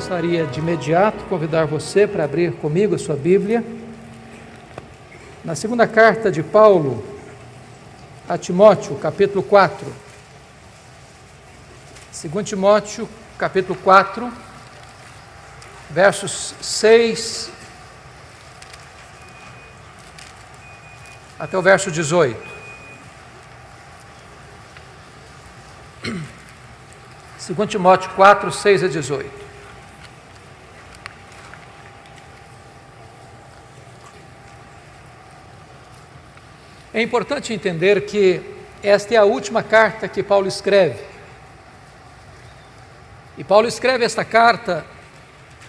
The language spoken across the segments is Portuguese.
gostaria de imediato convidar você para abrir comigo a sua Bíblia na segunda carta de Paulo a Timóteo, capítulo 4. 2 Timóteo, capítulo 4, versos 6 até o verso 18. 2 Timóteo 4, 6 a 18. É importante entender que esta é a última carta que Paulo escreve. E Paulo escreve esta carta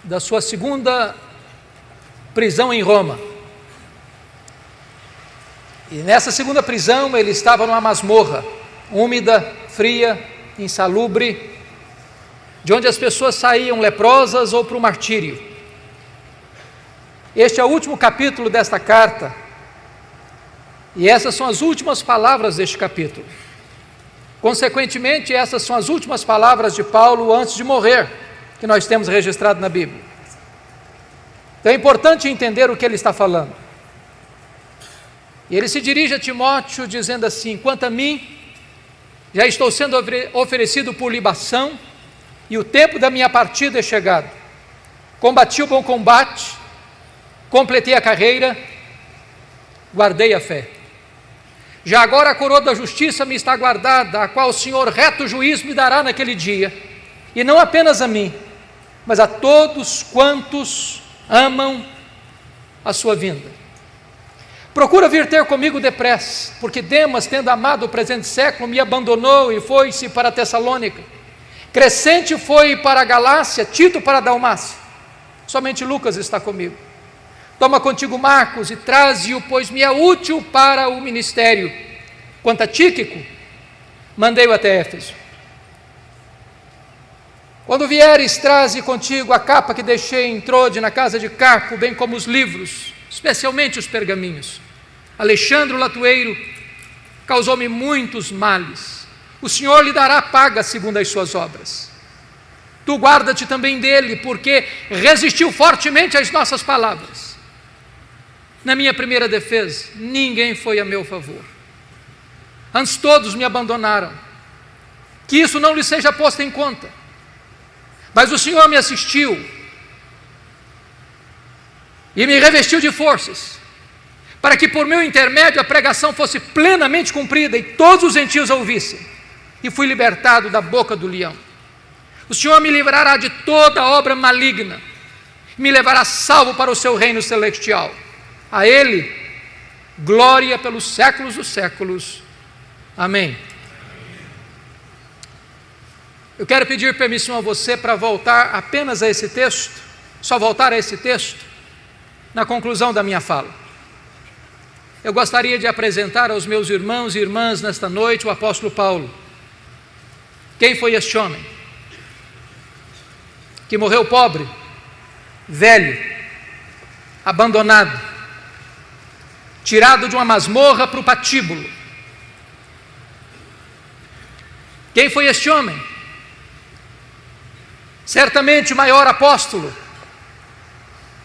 da sua segunda prisão em Roma. E nessa segunda prisão ele estava numa masmorra, úmida, fria, insalubre, de onde as pessoas saíam leprosas ou para o martírio. Este é o último capítulo desta carta. E essas são as últimas palavras deste capítulo. Consequentemente, essas são as últimas palavras de Paulo antes de morrer, que nós temos registrado na Bíblia. Então é importante entender o que ele está falando. E ele se dirige a Timóteo dizendo assim: quanto a mim, já estou sendo oferecido por libação, e o tempo da minha partida é chegado. Combati o bom combate, completei a carreira, guardei a fé. Já agora a coroa da justiça me está guardada, a qual o Senhor reto juiz me dará naquele dia, e não apenas a mim, mas a todos quantos amam a sua vinda. Procura vir ter comigo depressa, porque Demas, tendo amado o presente século, me abandonou e foi-se para Tessalônica. Crescente foi para a Galácia, Tito para a Dalmácia. Somente Lucas está comigo. Toma contigo Marcos e traze-o, pois me é útil para o ministério. Quanto a Tíquico, mandei-o até Éfeso. Quando vieres, traze contigo a capa que deixei em Trode, na casa de Carpo, bem como os livros, especialmente os pergaminhos. Alexandre o latueiro causou-me muitos males. O Senhor lhe dará paga segundo as suas obras. Tu guarda-te também dele, porque resistiu fortemente às nossas palavras. Na minha primeira defesa, ninguém foi a meu favor. Antes todos me abandonaram. Que isso não lhe seja posto em conta. Mas o Senhor me assistiu e me revestiu de forças, para que por meu intermédio a pregação fosse plenamente cumprida e todos os gentios a ouvissem. E fui libertado da boca do leão. O Senhor me livrará de toda obra maligna, me levará salvo para o seu reino celestial. A Ele, glória pelos séculos dos séculos. Amém. Eu quero pedir permissão a você para voltar apenas a esse texto, só voltar a esse texto, na conclusão da minha fala. Eu gostaria de apresentar aos meus irmãos e irmãs nesta noite o apóstolo Paulo. Quem foi este homem? Que morreu pobre, velho, abandonado, tirado de uma masmorra para o patíbulo. Quem foi este homem? Certamente o maior apóstolo,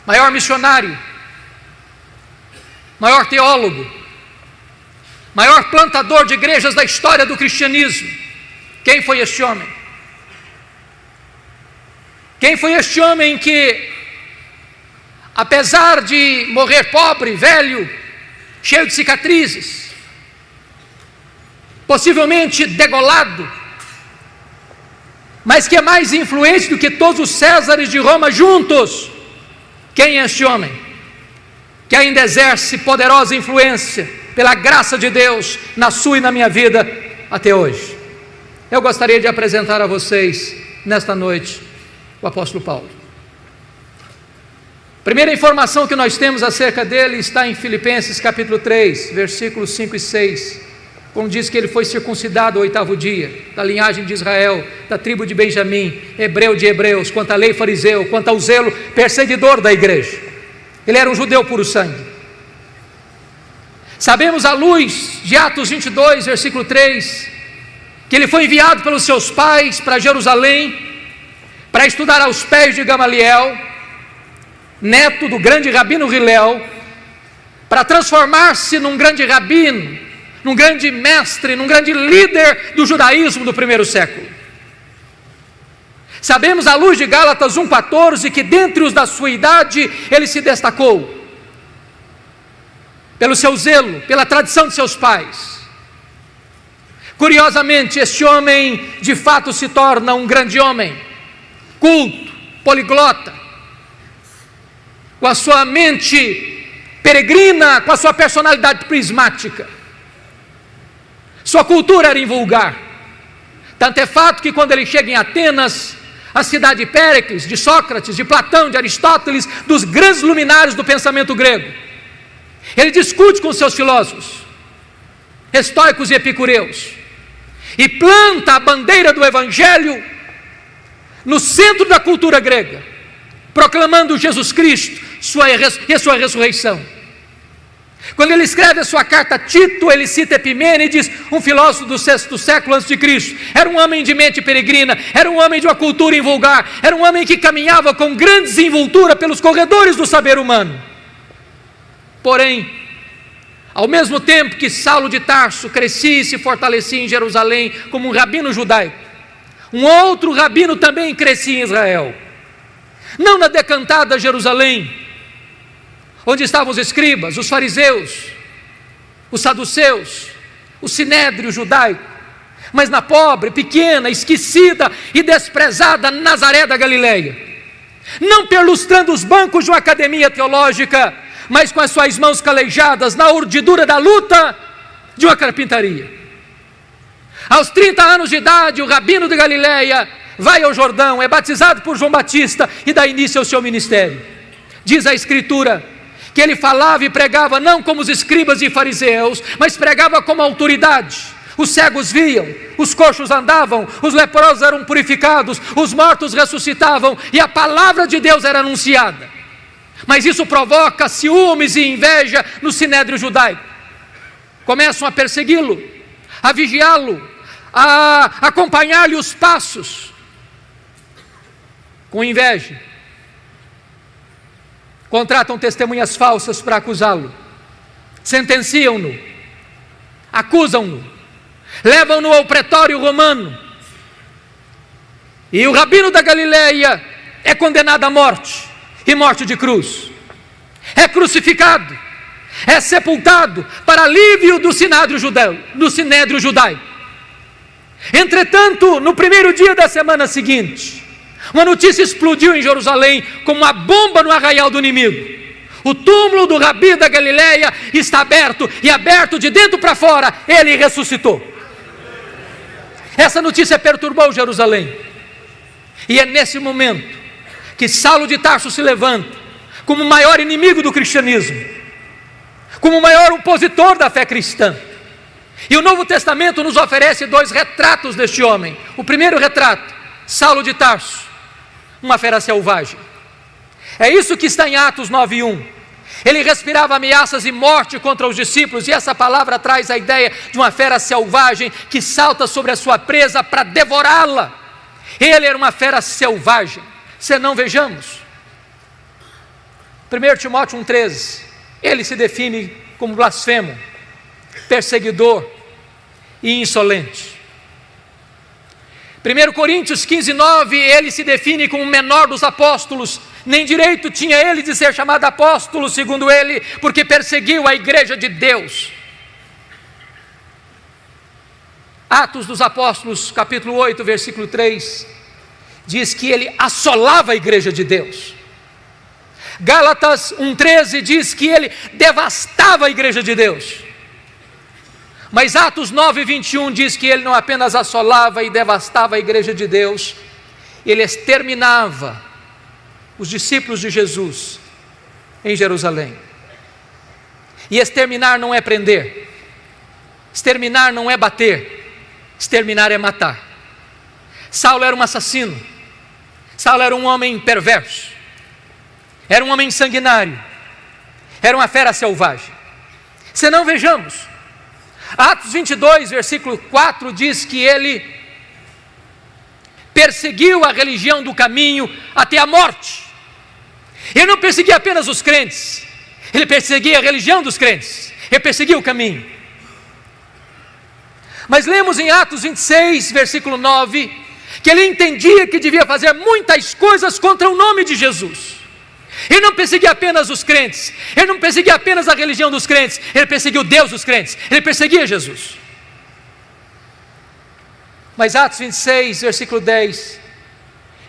maior missionário, maior teólogo, maior plantador de igrejas da história do cristianismo. Quem foi este homem? Quem foi este homem que, apesar de morrer pobre, velho, cheio de cicatrizes, possivelmente degolado, mas que é mais influente do que todos os Césares de Roma juntos? Quem é este homem? Que ainda exerce poderosa influência, pela graça de Deus, na sua e na minha vida, até hoje. Eu gostaria de apresentar a vocês, nesta noite, o apóstolo Paulo. Primeira informação que nós temos acerca dele está em Filipenses capítulo 3, versículos 5 e 6, quando diz que ele foi circuncidado ao 8º dia, da linhagem de Israel, da tribo de Benjamim, hebreu de hebreus, quanto à lei fariseu, quanto ao zelo perseguidor da igreja. Ele era um judeu puro sangue. Sabemos à luz de Atos 22, versículo 3, que ele foi enviado pelos seus pais para Jerusalém, para estudar aos pés de Gamaliel, neto do grande rabino Hillel, para transformar-se num grande rabino, num grande mestre, num grande líder do judaísmo do primeiro século. Sabemos à luz de Gálatas 1,14 que dentre os da sua idade ele se destacou pelo seu zelo, pela tradição de seus pais. Curiosamente, este homem de fato se torna um grande homem, culto, poliglota, com a sua mente peregrina, com a sua personalidade prismática. Sua cultura era invulgar. Tanto é fato que quando ele chega em Atenas, a cidade de Péricles, de Sócrates, de Platão, de Aristóteles, dos grandes luminares do pensamento grego, ele discute com seus filósofos, estoicos e epicureus, e planta a bandeira do Evangelho no centro da cultura grega, proclamando Jesus Cristo e a sua ressurreição. Quando ele escreve a sua carta a Tito, ele cita Epimênides, um filósofo do 6º século a.C. Era um homem de mente peregrina, era um homem de uma cultura invulgar, era um homem que caminhava com grande desenvoltura pelos corredores do saber humano. Porém, ao mesmo tempo que Saulo de Tarso crescia e se fortalecia em Jerusalém como um rabino judaico, um outro rabino também crescia em Israel, não na decantada Jerusalém, onde estavam os escribas, os fariseus, os saduceus, o sinédrio judaico, mas na pobre, pequena, esquecida e desprezada Nazaré da Galileia, não perlustrando os bancos de uma academia teológica, mas com as suas mãos calejadas na urdidura da luta de uma carpintaria. Aos 30 anos de idade, o rabino de Galileia vai ao Jordão, é batizado por João Batista e dá início ao seu ministério. Diz a Escritura que ele falava e pregava não como os escribas e fariseus, mas pregava como autoridade. Os cegos viam, os coxos andavam, os leprosos eram purificados, os mortos ressuscitavam e a palavra de Deus era anunciada. Mas isso provoca ciúmes e inveja no sinédrio judaico. Começam a persegui-lo, a vigiá-lo, a acompanhar-lhe os passos, com inveja. Contratam testemunhas falsas para acusá-lo, sentenciam-no, acusam-no, levam-no ao pretório romano, e o rabino da Galileia é condenado à morte, e morte de cruz, é crucificado, é sepultado para alívio do sinédrio judaico. Entretanto, no primeiro dia da semana seguinte, uma notícia explodiu em Jerusalém como uma bomba no arraial do inimigo. O túmulo do Rabi da Galileia está aberto, e aberto de dentro para fora, ele ressuscitou. Essa notícia perturbou Jerusalém, e é nesse momento que Saulo de Tarso se levanta como o maior inimigo do cristianismo, como o maior opositor da fé cristã. E o Novo Testamento nos oferece 2 retratos deste homem. O primeiro retrato, Saulo de Tarso, uma fera selvagem. É isso que está em Atos 9:1. Ele respirava ameaças e morte contra os discípulos, e essa palavra traz a ideia de uma fera selvagem que salta sobre a sua presa para devorá-la. Ele era uma fera selvagem. Senão, vejamos 1 Timóteo 1,13, ele se define como blasfemo, perseguidor e insolente. 1 Coríntios 15:9, ele se define como o menor dos apóstolos. Nem direito tinha ele de ser chamado apóstolo, segundo ele, porque perseguiu a igreja de Deus. Atos dos Apóstolos, capítulo 8, versículo 3, diz que ele assolava a igreja de Deus. Gálatas 1,13 diz que ele devastava a igreja de Deus. Mas Atos 9:21 diz que ele não apenas assolava e devastava a igreja de Deus, ele exterminava os discípulos de Jesus em Jerusalém. E exterminar não é prender, exterminar não é bater, exterminar é matar. Saulo era um assassino, Saulo era um homem perverso, era um homem sanguinário, era uma fera selvagem. Senão, vejamos, Atos 22, versículo 4 diz que ele perseguiu a religião do caminho até a morte. Ele não perseguia apenas os crentes, ele perseguia a religião dos crentes, ele perseguia o caminho. Mas lemos em Atos 26, versículo 9, que ele entendia que devia fazer muitas coisas contra o nome de Jesus. Ele não perseguia apenas os crentes, ele não perseguia apenas a religião dos crentes, ele perseguia o Deus dos crentes, ele perseguia Jesus. Mas Atos 26, versículo 10,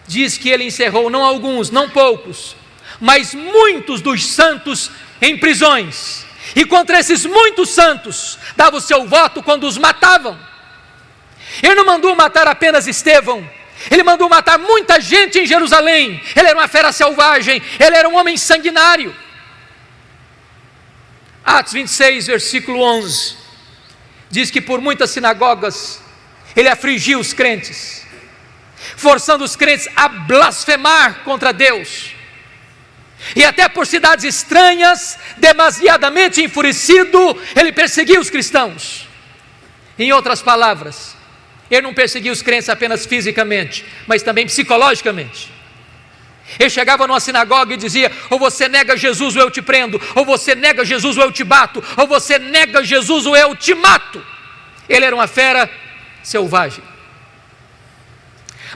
diz que ele encerrou não alguns, não poucos, mas muitos dos santos em prisões. E contra esses muitos santos, dava o seu voto quando os matavam. Ele não mandou matar apenas Estevão, ele mandou matar muita gente em Jerusalém. Ele era uma fera selvagem, ele era um homem sanguinário. Atos 26, versículo 11, diz que por muitas sinagogas, ele afligiu os crentes, forçando os crentes a blasfemar contra Deus. E até por cidades estranhas, demasiadamente enfurecido, ele perseguia os cristãos. Em outras palavras, ele não perseguia os crentes apenas fisicamente, mas também psicologicamente. Ele chegava numa sinagoga e dizia: ou você nega Jesus ou eu te prendo, ou você nega Jesus ou eu te bato, ou você nega Jesus ou eu te mato. Ele era uma fera selvagem.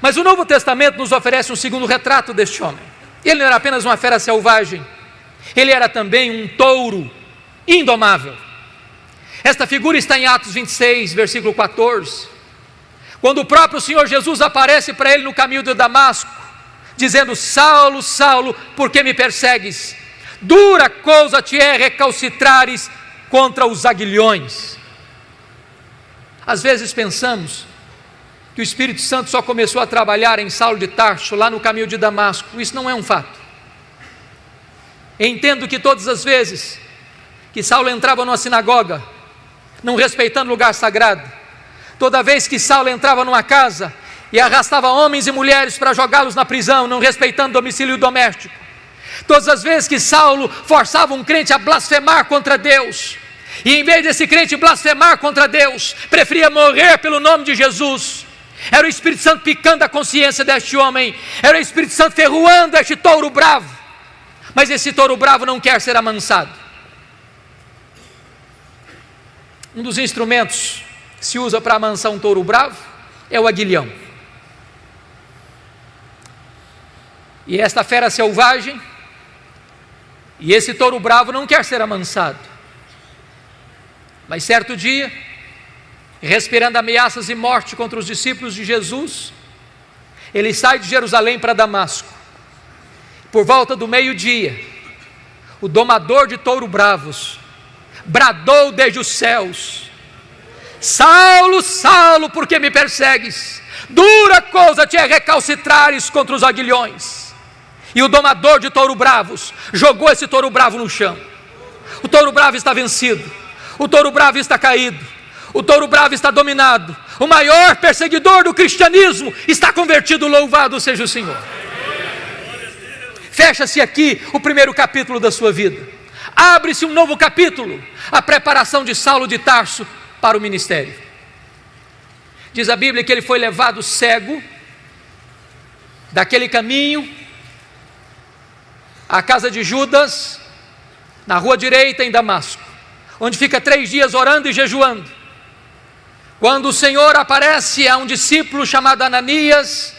Mas o Novo Testamento nos oferece um segundo retrato deste homem. Ele não era apenas uma fera selvagem, ele era também um touro indomável. Esta figura está em Atos 26, versículo 14, quando o próprio Senhor Jesus aparece para ele no caminho de Damasco, dizendo: Saulo, Saulo, por que me persegues? Dura coisa te é recalcitrares contra os aguilhões. Às vezes pensamos que o Espírito Santo só começou a trabalhar em Saulo de Tarso, lá no caminho de Damasco. Isso não é um fato. Eu entendo que todas as vezes que Saulo entrava numa sinagoga, não respeitando lugar sagrado, toda vez que Saulo entrava numa casa e arrastava homens e mulheres para jogá-los na prisão, não respeitando domicílio doméstico, todas as vezes que Saulo forçava um crente a blasfemar contra Deus, e em vez desse crente blasfemar contra Deus, preferia morrer pelo nome de Jesus, era o Espírito Santo picando a consciência deste homem, era o Espírito Santo ferroando este touro bravo. Mas esse touro bravo não quer ser amansado. Um dos instrumentos que se usa para amansar um touro bravo é o aguilhão. E esta fera selvagem, e esse touro bravo não quer ser amansado. Mas certo dia, respirando ameaças e morte contra os discípulos de Jesus, ele sai de Jerusalém para Damasco. Por volta do meio-dia, o domador de touro bravos bradou desde os céus: Saulo, Saulo, por que me persegues? Dura coisa te é recalcitrares contra os aguilhões. E o domador de touro bravos jogou esse touro bravo no chão. O touro bravo está vencido, o touro bravo está caído, o touro bravo está dominado. O maior perseguidor do cristianismo está convertido, louvado seja o Senhor. Fecha-se aqui o primeiro capítulo da sua vida. Abre-se um novo capítulo, a preparação de Saulo de Tarso para o ministério. Diz a Bíblia que ele foi levado cego daquele caminho à casa de Judas, na rua direita em Damasco, onde fica 3 dias orando e jejuando. Quando o Senhor aparece a um discípulo chamado Ananias,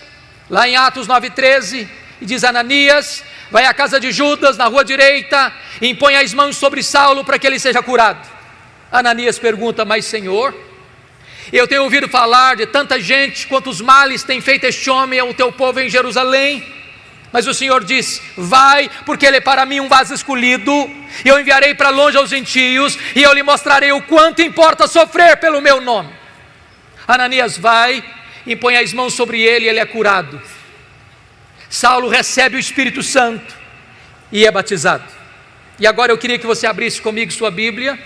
lá em Atos 9,13, e diz: Ananias, vai à casa de Judas, na rua direita, e impõe as mãos sobre Saulo para que ele seja curado. Ananias pergunta: mas Senhor, eu tenho ouvido falar de tanta gente, quantos males tem feito este homem ao teu povo em Jerusalém. Mas o Senhor disse: vai, porque ele é para mim um vaso escolhido, e eu enviarei para longe aos gentios, e eu lhe mostrarei o quanto importa sofrer pelo meu nome. Ananias vai, impõe as mãos sobre ele e ele é curado. Saulo recebe o Espírito Santo e é batizado. E agora eu queria que você abrisse comigo sua Bíblia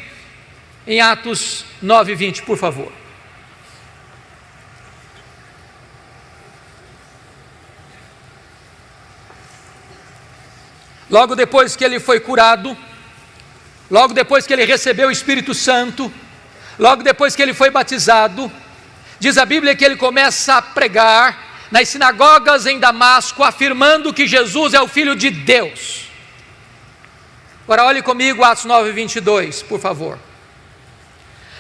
em Atos 9:20, por favor. Logo depois que ele foi curado, logo depois que ele recebeu o Espírito Santo, logo depois que ele foi batizado, diz a Bíblia que ele começa a pregar nas sinagogas em Damasco, afirmando que Jesus é o Filho de Deus. Agora olhe comigo Atos 9, 22, por favor.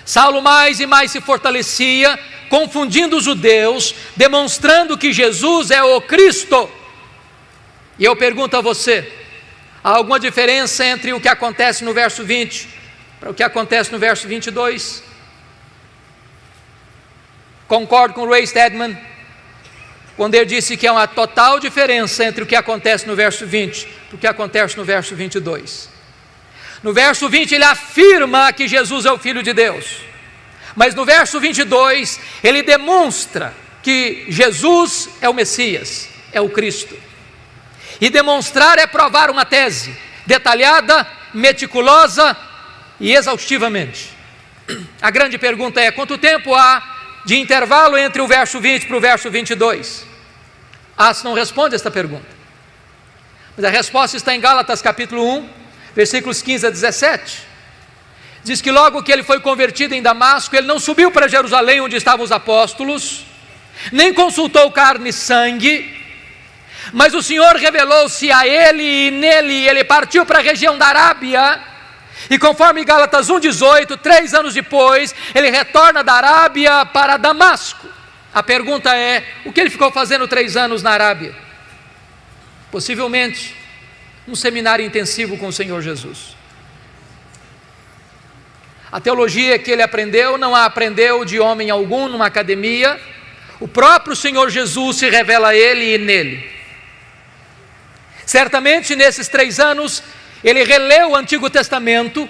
Saulo mais e mais se fortalecia, confundindo os judeus, demonstrando que Jesus é o Cristo. E eu pergunto a você, há alguma diferença entre o que acontece no verso 20 para o que acontece no verso 22? Concordo com Ray Stedman, quando ele disse que há uma total diferença entre o que acontece no verso 20 e o que acontece no verso 22. No verso 20 ele afirma que Jesus é o Filho de Deus, mas no verso 22 ele demonstra que Jesus é o Messias, é o Cristo. E demonstrar é provar uma tese, detalhada, meticulosa e exaustivamente. A grande pergunta é: quanto tempo há de intervalo entre o verso 20 para o verso 22? Atos não responde esta pergunta, mas a resposta está em Gálatas capítulo 1, versículos 15 a 17, diz que logo que ele foi convertido em Damasco, ele não subiu para Jerusalém onde estavam os apóstolos, nem consultou carne e sangue, mas o Senhor revelou-se a ele e nele ele partiu para a região da Arábia, e conforme Gálatas 1,18, 3 anos depois, ele retorna da Arábia para Damasco. A pergunta é: o que ele ficou fazendo 3 anos na Arábia? Possivelmente um seminário intensivo com o Senhor Jesus. A teologia que ele aprendeu, não a aprendeu de homem algum numa academia. O próprio Senhor Jesus se revela a ele e nele. Certamente nesses 3 anos, ele releu o Antigo Testamento,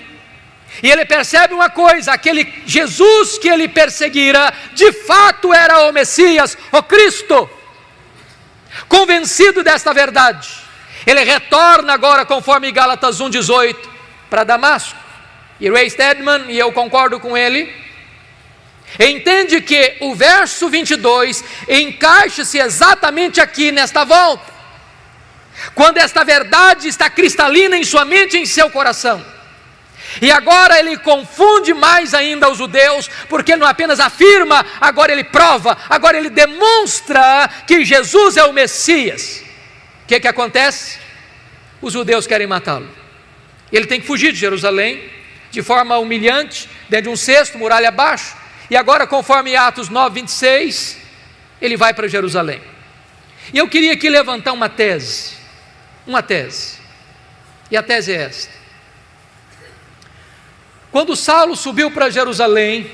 e ele percebe uma coisa: aquele Jesus que ele perseguira, de fato era o Messias, o Cristo. Convencido desta verdade, ele retorna agora, conforme Gálatas 1,18, para Damasco. E Ray Stedman, e eu concordo com ele, entende que o verso 22 encaixa-se exatamente aqui nesta volta, quando esta verdade está cristalina em sua mente e em seu coração. E agora ele confunde mais ainda os judeus, porque ele não apenas afirma, agora ele prova, agora ele demonstra que Jesus é o Messias. O que acontece? Os judeus querem matá-lo. Ele tem que fugir de Jerusalém, de forma humilhante, dentro de um cesto, muralha abaixo, e agora, conforme Atos 9, 26, ele vai para Jerusalém. E eu queria aqui levantar uma tese, e a tese é esta: quando Saulo subiu para Jerusalém,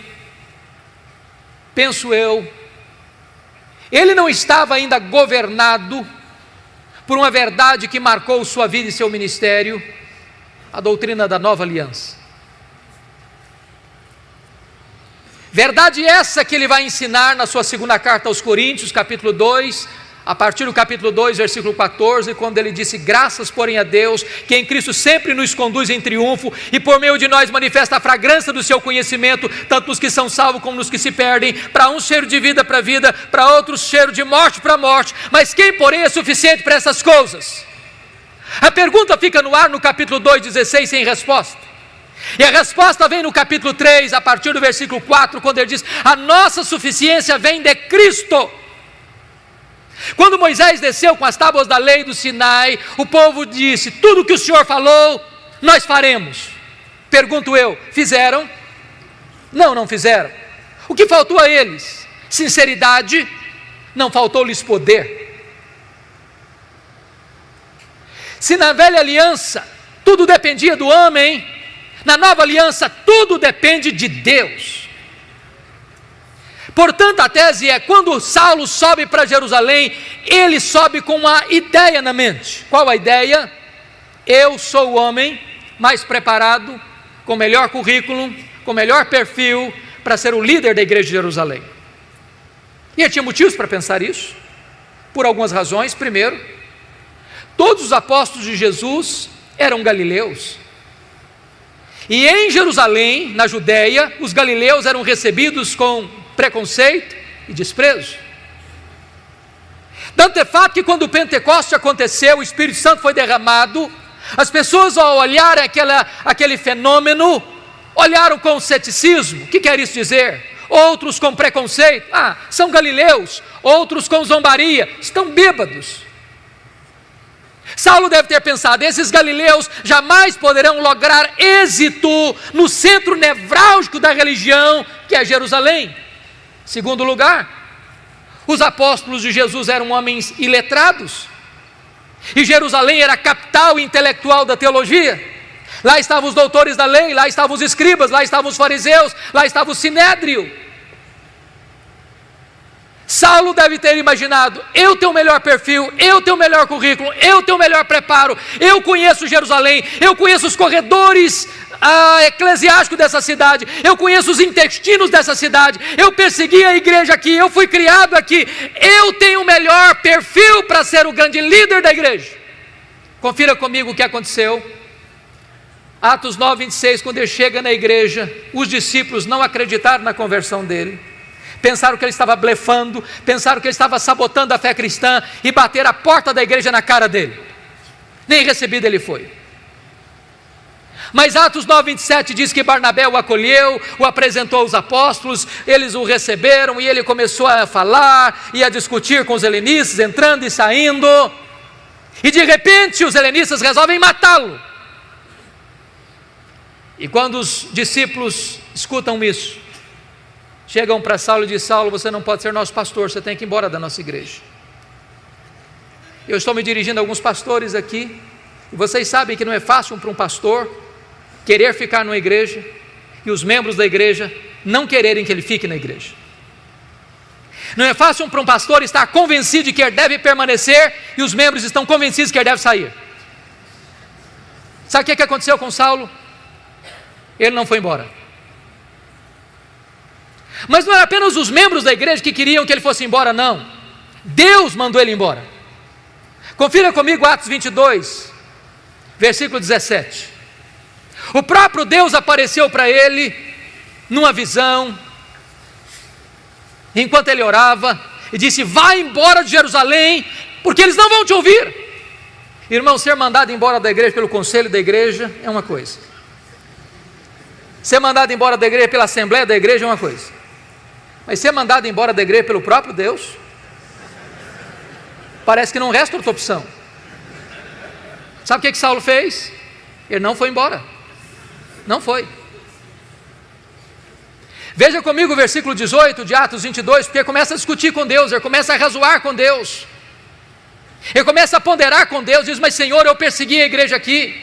penso eu, ele não estava ainda governado por uma verdade que marcou sua vida e seu ministério, a doutrina da nova aliança. Verdade essa que ele vai ensinar na sua segunda carta aos Coríntios, capítulo 2, a partir do capítulo 2, versículo 14, quando ele disse: graças porém a Deus, que em Cristo sempre nos conduz em triunfo, e por meio de nós manifesta a fragrância do seu conhecimento, tanto nos que são salvos como nos que se perdem. Para uns cheiro de vida para vida, para outros cheiro de morte para morte, mas quem porém é suficiente para essas coisas? A pergunta fica no ar no capítulo 2, 16, sem resposta. E a resposta vem no capítulo 3, a partir do versículo 4, quando ele diz: a nossa suficiência vem de Cristo. Quando Moisés desceu com as tábuas da lei do Sinai, o povo disse: tudo o que o Senhor falou, nós faremos. Pergunto eu: fizeram? Não fizeram. O que faltou a eles? Sinceridade. Não faltou-lhes poder. Se na velha aliança tudo dependia do homem, na nova aliança tudo depende de Deus. Portanto, a tese é: quando Saulo sobe para Jerusalém, ele sobe com uma ideia na mente. Qual a ideia? Eu sou o homem mais preparado, com melhor currículo, com melhor perfil, para ser o líder da igreja de Jerusalém. E ele tinha motivos para pensar isso, por algumas razões. Primeiro, todos os apóstolos de Jesus eram galileus. E em Jerusalém, na Judéia, os galileus eram recebidos com preconceito e desprezo. Tanto é fato que quando o Pentecoste aconteceu, o Espírito Santo foi derramado, as pessoas, ao olharem aquele fenômeno, olharam com ceticismo. O que quer isso dizer? outros com preconceito. São galileus, outros com zombaria, estão bêbados. Saulo deve ter pensado: esses galileus jamais poderão lograr êxito no centro nevrálgico da religião, que é Jerusalém. Segundo lugar, os apóstolos de Jesus eram homens iletrados, e Jerusalém era a capital intelectual da teologia. Lá estavam os doutores da lei, lá estavam os escribas, lá estavam os fariseus, lá estava o sinédrio. Saulo deve ter imaginado: eu tenho o melhor perfil, eu tenho o melhor currículo, eu tenho o melhor preparo, eu conheço Jerusalém, eu conheço os corredores eclesiásticos dessa cidade, eu conheço os intestinos dessa cidade, eu persegui a igreja aqui, eu fui criado aqui, eu tenho o melhor perfil para ser o grande líder da igreja. Confira comigo o que aconteceu. Atos 9:26, quando ele chega na igreja, os discípulos não acreditaram na conversão dele. Pensaram que ele estava blefando, pensaram que ele estava sabotando a fé cristã e bateram a porta da igreja na cara dele. Nem recebido ele foi. Mas Atos 9:27 diz que Barnabé o acolheu, o apresentou aos apóstolos, eles o receberam e ele começou a falar e a discutir com os helenistas, entrando e saindo. E de repente os helenistas resolvem matá-lo. E quando os discípulos escutam isso, chegam para Saulo e dizem: Saulo, você não pode ser nosso pastor, você tem que ir embora da nossa igreja. Eu estou me dirigindo a alguns pastores aqui, e vocês sabem que não é fácil para um pastor querer ficar numa igreja, e os membros da igreja não quererem que ele fique na igreja. Não é fácil para um pastor estar convencido de que ele deve permanecer, e os membros estão convencidos que ele deve sair. Sabe o que aconteceu com Saulo? Ele não foi embora. Mas não era apenas os membros da igreja que queriam que ele fosse embora, não. Deus mandou ele embora. Confira comigo Atos 22, versículo 17. O próprio Deus apareceu para ele numa visão, enquanto ele orava, e disse: vai embora de Jerusalém, porque eles não vão te ouvir. Irmão, ser mandado embora da igreja pelo conselho da igreja é uma coisa, ser mandado embora da igreja pela assembleia da igreja é uma coisa, mas ser mandado embora da igreja pelo próprio Deus, parece que não resta outra opção. Sabe o que Saulo fez? Ele não foi embora. Não foi. Veja comigo o versículo 18 de Atos 22, porque ele começa a discutir com Deus, ele começa a razoar com Deus, ele começa a ponderar com Deus, diz: mas Senhor, eu persegui a igreja aqui,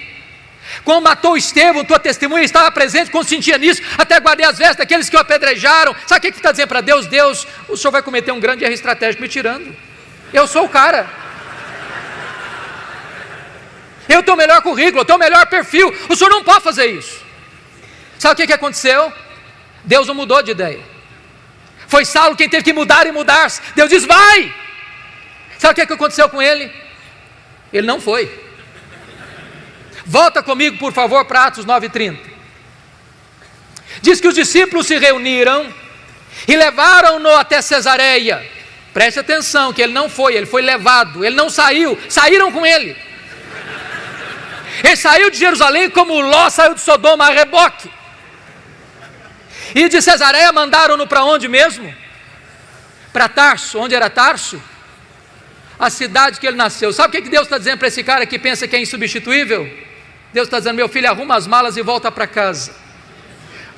quando matou Estevão, tua testemunha estava presente, consentia nisso, até guardei as vestes daqueles que o apedrejaram. Sabe o que ele está dizendo para Deus? Deus, o Senhor vai cometer um grande erro estratégico me tirando, eu sou o cara, eu tenho o melhor currículo, eu tenho o melhor perfil, o Senhor não pode fazer isso. Sabe o que aconteceu? Deus não mudou de ideia, foi Saulo quem teve que mudar e mudar-se. Deus diz: vai. Sabe o que aconteceu com ele? Ele não foi. Volta comigo por favor para Atos 9:30. Diz que os discípulos se reuniram e levaram-no até Cesareia. Preste atenção que ele não foi, ele foi levado, ele não saiu, saíram com ele. Ele saiu de Jerusalém como Ló saiu de Sodoma a reboque. E de Cesareia mandaram-no para onde mesmo? Para Tarso. Onde era Tarso? A cidade que ele nasceu. Sabe o que Deus está dizendo para esse cara que pensa que é insubstituível? Deus está dizendo: meu filho, arruma as malas e volta para casa,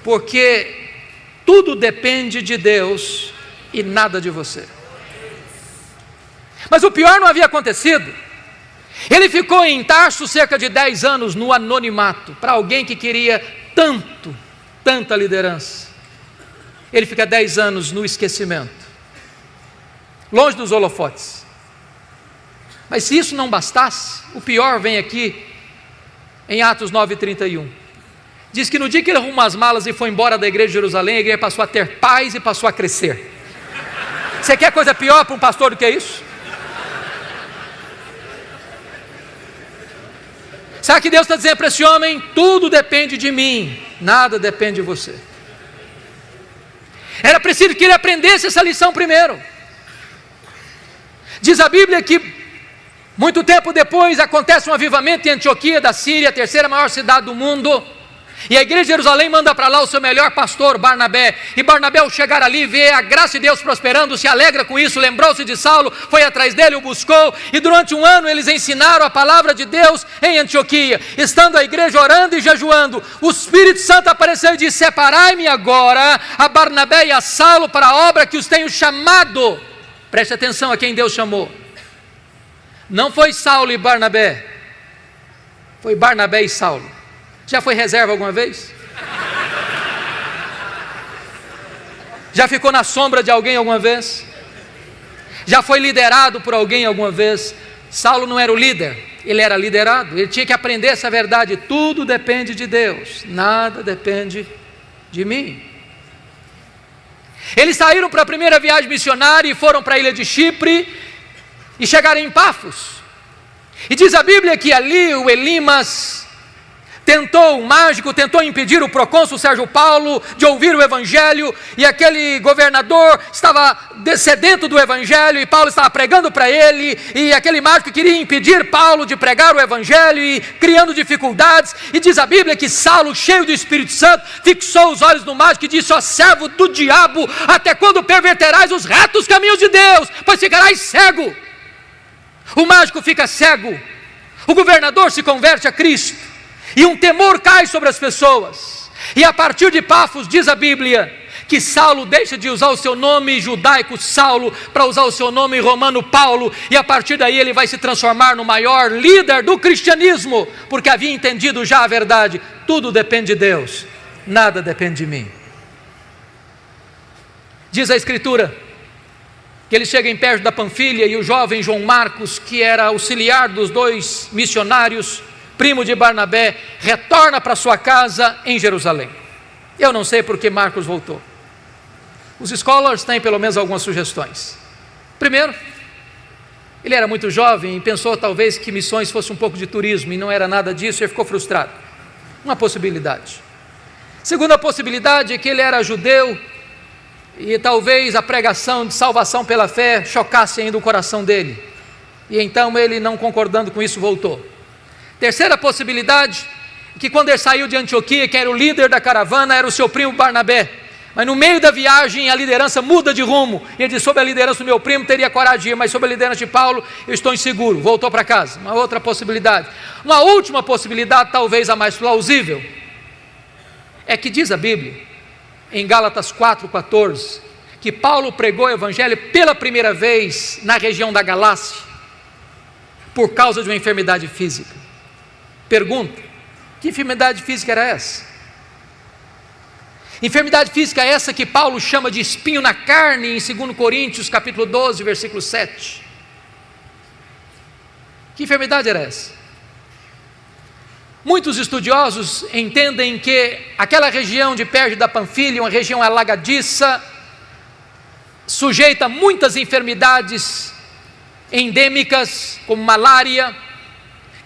porque tudo depende de Deus e nada de você. Mas o pior não havia acontecido. Ele ficou em Tarso cerca de 10 anos no anonimato. Para alguém que queria tanta liderança, ele fica 10 anos no esquecimento, longe dos holofotes. Mas se isso não bastasse, o pior vem aqui em Atos 9:31. Diz que no dia que ele arrumou as malas e foi embora da igreja de Jerusalém, a igreja passou a ter paz e passou a crescer. Você quer coisa pior para um pastor do que isso? Sabe o que Deus está dizendo para esse homem? Tudo depende de mim, nada depende de você. Era preciso que ele aprendesse essa lição primeiro. Diz a Bíblia que muito tempo depois acontece um avivamento em Antioquia da Síria, a terceira maior cidade do mundo, E a igreja de Jerusalém manda para lá o seu melhor pastor, Barnabé. E Barnabé, ao chegar ali, vê a graça de Deus prosperando, se alegra com isso, lembrou-se de Saulo, foi atrás dele, o buscou. E durante um ano eles ensinaram a palavra de Deus em Antioquia. Estando a igreja orando e jejuando, o Espírito Santo apareceu e disse: separai-me agora a Barnabé e a Saulo para a obra que os tenho chamado. Preste atenção a quem Deus chamou. Não foi Saulo e Barnabé, foi Barnabé e Saulo. Já foi reserva alguma vez? Já ficou na sombra de alguém alguma vez? Já foi liderado por alguém alguma vez? Saulo não era o líder, ele era liderado. Ele tinha que aprender essa verdade: tudo depende de Deus, nada depende de mim. Eles saíram para a primeira viagem missionária e foram para a ilha de Chipre e chegaram em Pafos. E diz a Bíblia que ali o Elimas tentou, um mágico, tentou impedir o procônsul Sérgio Paulo de ouvir o evangelho, e aquele governador estava sedento do evangelho, e Paulo estava pregando para ele, e aquele mágico queria impedir Paulo de pregar o evangelho, e criando dificuldades. E diz a Bíblia que Saulo, cheio do Espírito Santo, fixou os olhos no mágico e disse: ó servo do diabo, até quando perverterás os retos caminhos de Deus, pois ficarás cego. O mágico fica cego, o governador se converte a Cristo, e um temor cai sobre as pessoas. E a partir de Pafos, diz a Bíblia, que Saulo deixa de usar o seu nome judaico Saulo para usar o seu nome romano Paulo, e a partir daí ele vai se transformar no maior líder do cristianismo, porque havia entendido já a verdade: tudo depende de Deus, nada depende de mim. Diz a Escritura que ele chega em perto da Panfilha, e o jovem João Marcos, que era auxiliar dos dois missionários, primo de Barnabé, retorna para sua casa em Jerusalém. Eu não sei por que Marcos voltou. Os scholars têm pelo menos algumas sugestões. Primeiro, ele era muito jovem e pensou talvez que missões fosse um pouco de turismo, e não era nada disso, e ficou frustrado. Uma possibilidade. Segunda possibilidade é que ele era judeu, e talvez a pregação de salvação pela fé chocasse ainda o coração dele, e então ele, não concordando com isso, voltou. Terceira possibilidade, que quando ele saiu de Antioquia, quem era o líder da caravana era o seu primo Barnabé, mas no meio da viagem a liderança muda de rumo, e ele diz: sob a liderança do meu primo teria coragem de ir, mas sob a liderança de Paulo eu estou inseguro, voltou para casa. Uma outra possibilidade. Uma última possibilidade, talvez a mais plausível, é que diz a Bíblia, em Gálatas 4,14, que Paulo pregou o evangelho pela primeira vez na região da Galácia, por causa de uma enfermidade física. Pergunta: que enfermidade física era essa? Enfermidade física é essa que Paulo chama de espinho na carne, em 2 Coríntios capítulo 12, versículo 7. Que enfermidade era essa? Muitos estudiosos entendem que aquela região de Perge da Panfilha, uma região alagadiça, sujeita a muitas enfermidades endêmicas, como malária,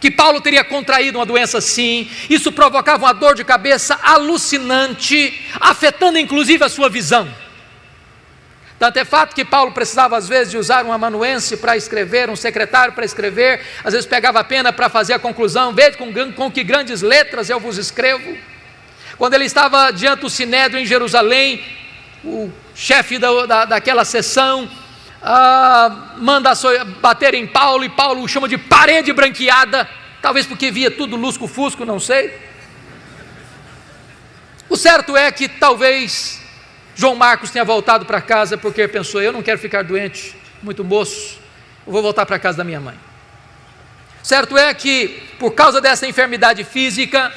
que Paulo teria contraído uma doença assim. Isso provocava uma dor de cabeça alucinante, afetando inclusive a sua visão. Tanto é fato que Paulo precisava às vezes de usar um amanuense para escrever, um secretário para escrever, às vezes pegava a pena para fazer a conclusão: veja com que grandes letras eu vos escrevo. Quando ele estava diante do Sinédrio em Jerusalém, o chefe daquela sessão manda bater em Paulo, e Paulo o chama de parede branqueada, talvez porque via tudo lusco-fusco, não sei. O certo é que talvez João Marcos tenha voltado para casa porque pensou: eu não quero ficar doente, muito moço, eu vou voltar para a casa da minha mãe. Certo é que, por causa dessa enfermidade física,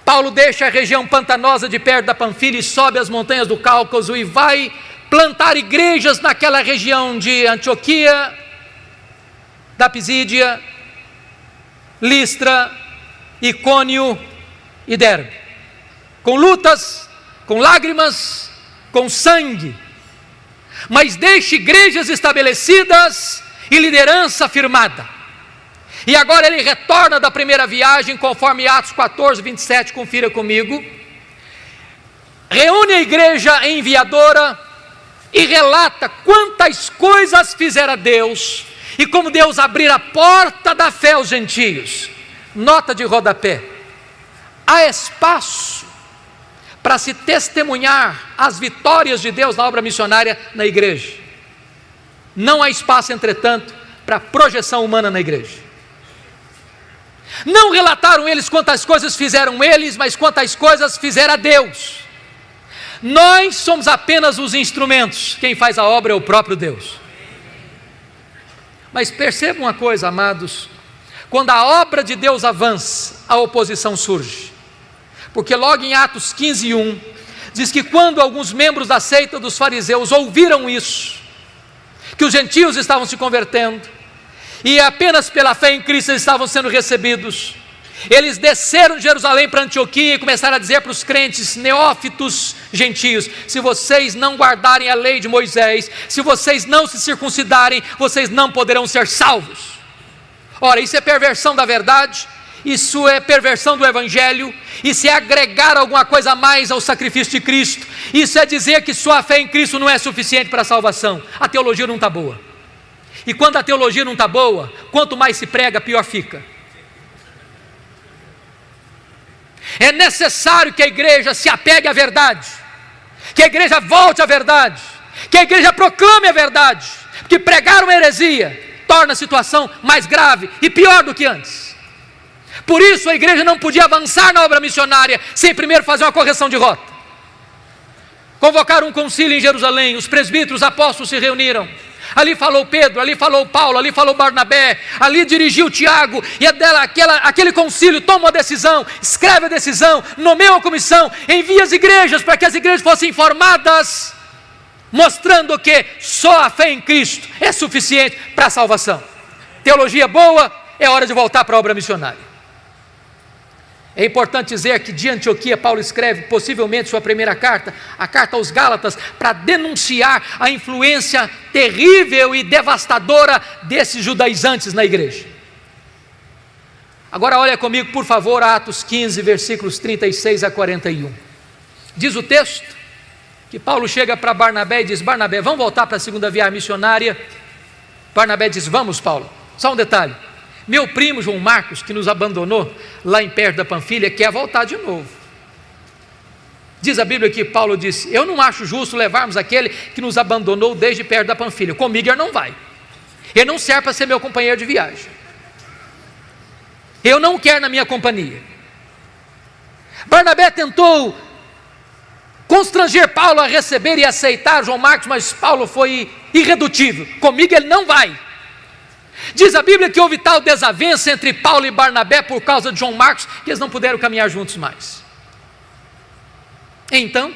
Paulo deixa a região pantanosa de perto da Panfilha e sobe as montanhas do Cáucaso e vai plantar igrejas naquela região de Antioquia, da Pisídia, Listra, Icônio e Derbe, com lutas, com lágrimas, com sangue, mas deixa igrejas estabelecidas e liderança firmada. E agora ele retorna da primeira viagem, conforme Atos 14, 27, confira comigo. Reúne a igreja enviadora e relata quantas coisas fizera Deus, e como Deus abrira a porta da fé aos gentios. Nota de rodapé: há espaço para se testemunhar as vitórias de Deus na obra missionária na igreja. Não há espaço, entretanto, para projeção humana na igreja. Não relataram eles quantas coisas fizeram eles, mas quantas coisas fizera Deus. Nós somos apenas os instrumentos, quem faz a obra é o próprio Deus. Mas percebam uma coisa, amados, quando a obra de Deus avança, a oposição surge. Porque logo em Atos 15:1, diz que quando alguns membros da seita dos fariseus ouviram isso, que os gentios estavam se convertendo, e apenas pela fé em Cristo eles estavam sendo recebidos, eles desceram de Jerusalém para Antioquia e começaram a dizer para os crentes neófitos gentios: se vocês não guardarem a lei de Moisés, se vocês não se circuncidarem, vocês não poderão ser salvos. Ora, isso é perversão da verdade, isso é perversão do Evangelho, isso é agregar alguma coisa a mais ao sacrifício de Cristo, isso é dizer que só a fé em Cristo não é suficiente para a salvação. A teologia não está boa, e quando a teologia não está boa, quanto mais se prega, pior fica. É necessário que a igreja se apegue à verdade, que a igreja volte à verdade, que a igreja proclame a verdade, porque pregar uma heresia torna a situação mais grave e pior do que antes. Por isso a igreja não podia avançar na obra missionária sem primeiro fazer uma correção de rota. Convocaram um concílio em Jerusalém, os presbíteros, os apóstolos se reuniram. Ali falou Pedro, ali falou Paulo, ali falou Barnabé, ali dirigiu Tiago, e aquele concílio toma uma decisão, escreve a decisão, nomeia uma comissão, envia as igrejas para que as igrejas fossem informadas, mostrando que só a fé em Cristo é suficiente para a salvação. Teologia boa, é hora de voltar para a obra missionária. É importante dizer que de Antioquia Paulo escreve possivelmente sua primeira carta, a carta aos Gálatas, para denunciar a influência terrível e devastadora desses judaizantes na igreja. Agora olha comigo, por favor, Atos 15, versículos 36 a 41. Diz o texto que Paulo chega para Barnabé e diz: Barnabé, vamos voltar para a segunda viagem missionária? Barnabé diz: vamos, Paulo. Só um detalhe: meu primo João Marcos, que nos abandonou lá em perto da Panfilha, quer voltar de novo. Diz a Bíblia que Paulo disse: eu não acho justo levarmos aquele que nos abandonou desde perto da Panfilha. Comigo ele não vai. Ele não serve para ser meu companheiro de viagem. Eu não quero na minha companhia. Barnabé tentou constranger Paulo a receber e aceitar João Marcos, mas Paulo foi irredutível. Comigo ele não vai. Diz a Bíblia que houve tal desavença entre Paulo e Barnabé por causa de João Marcos, que eles não puderam caminhar juntos mais. Então,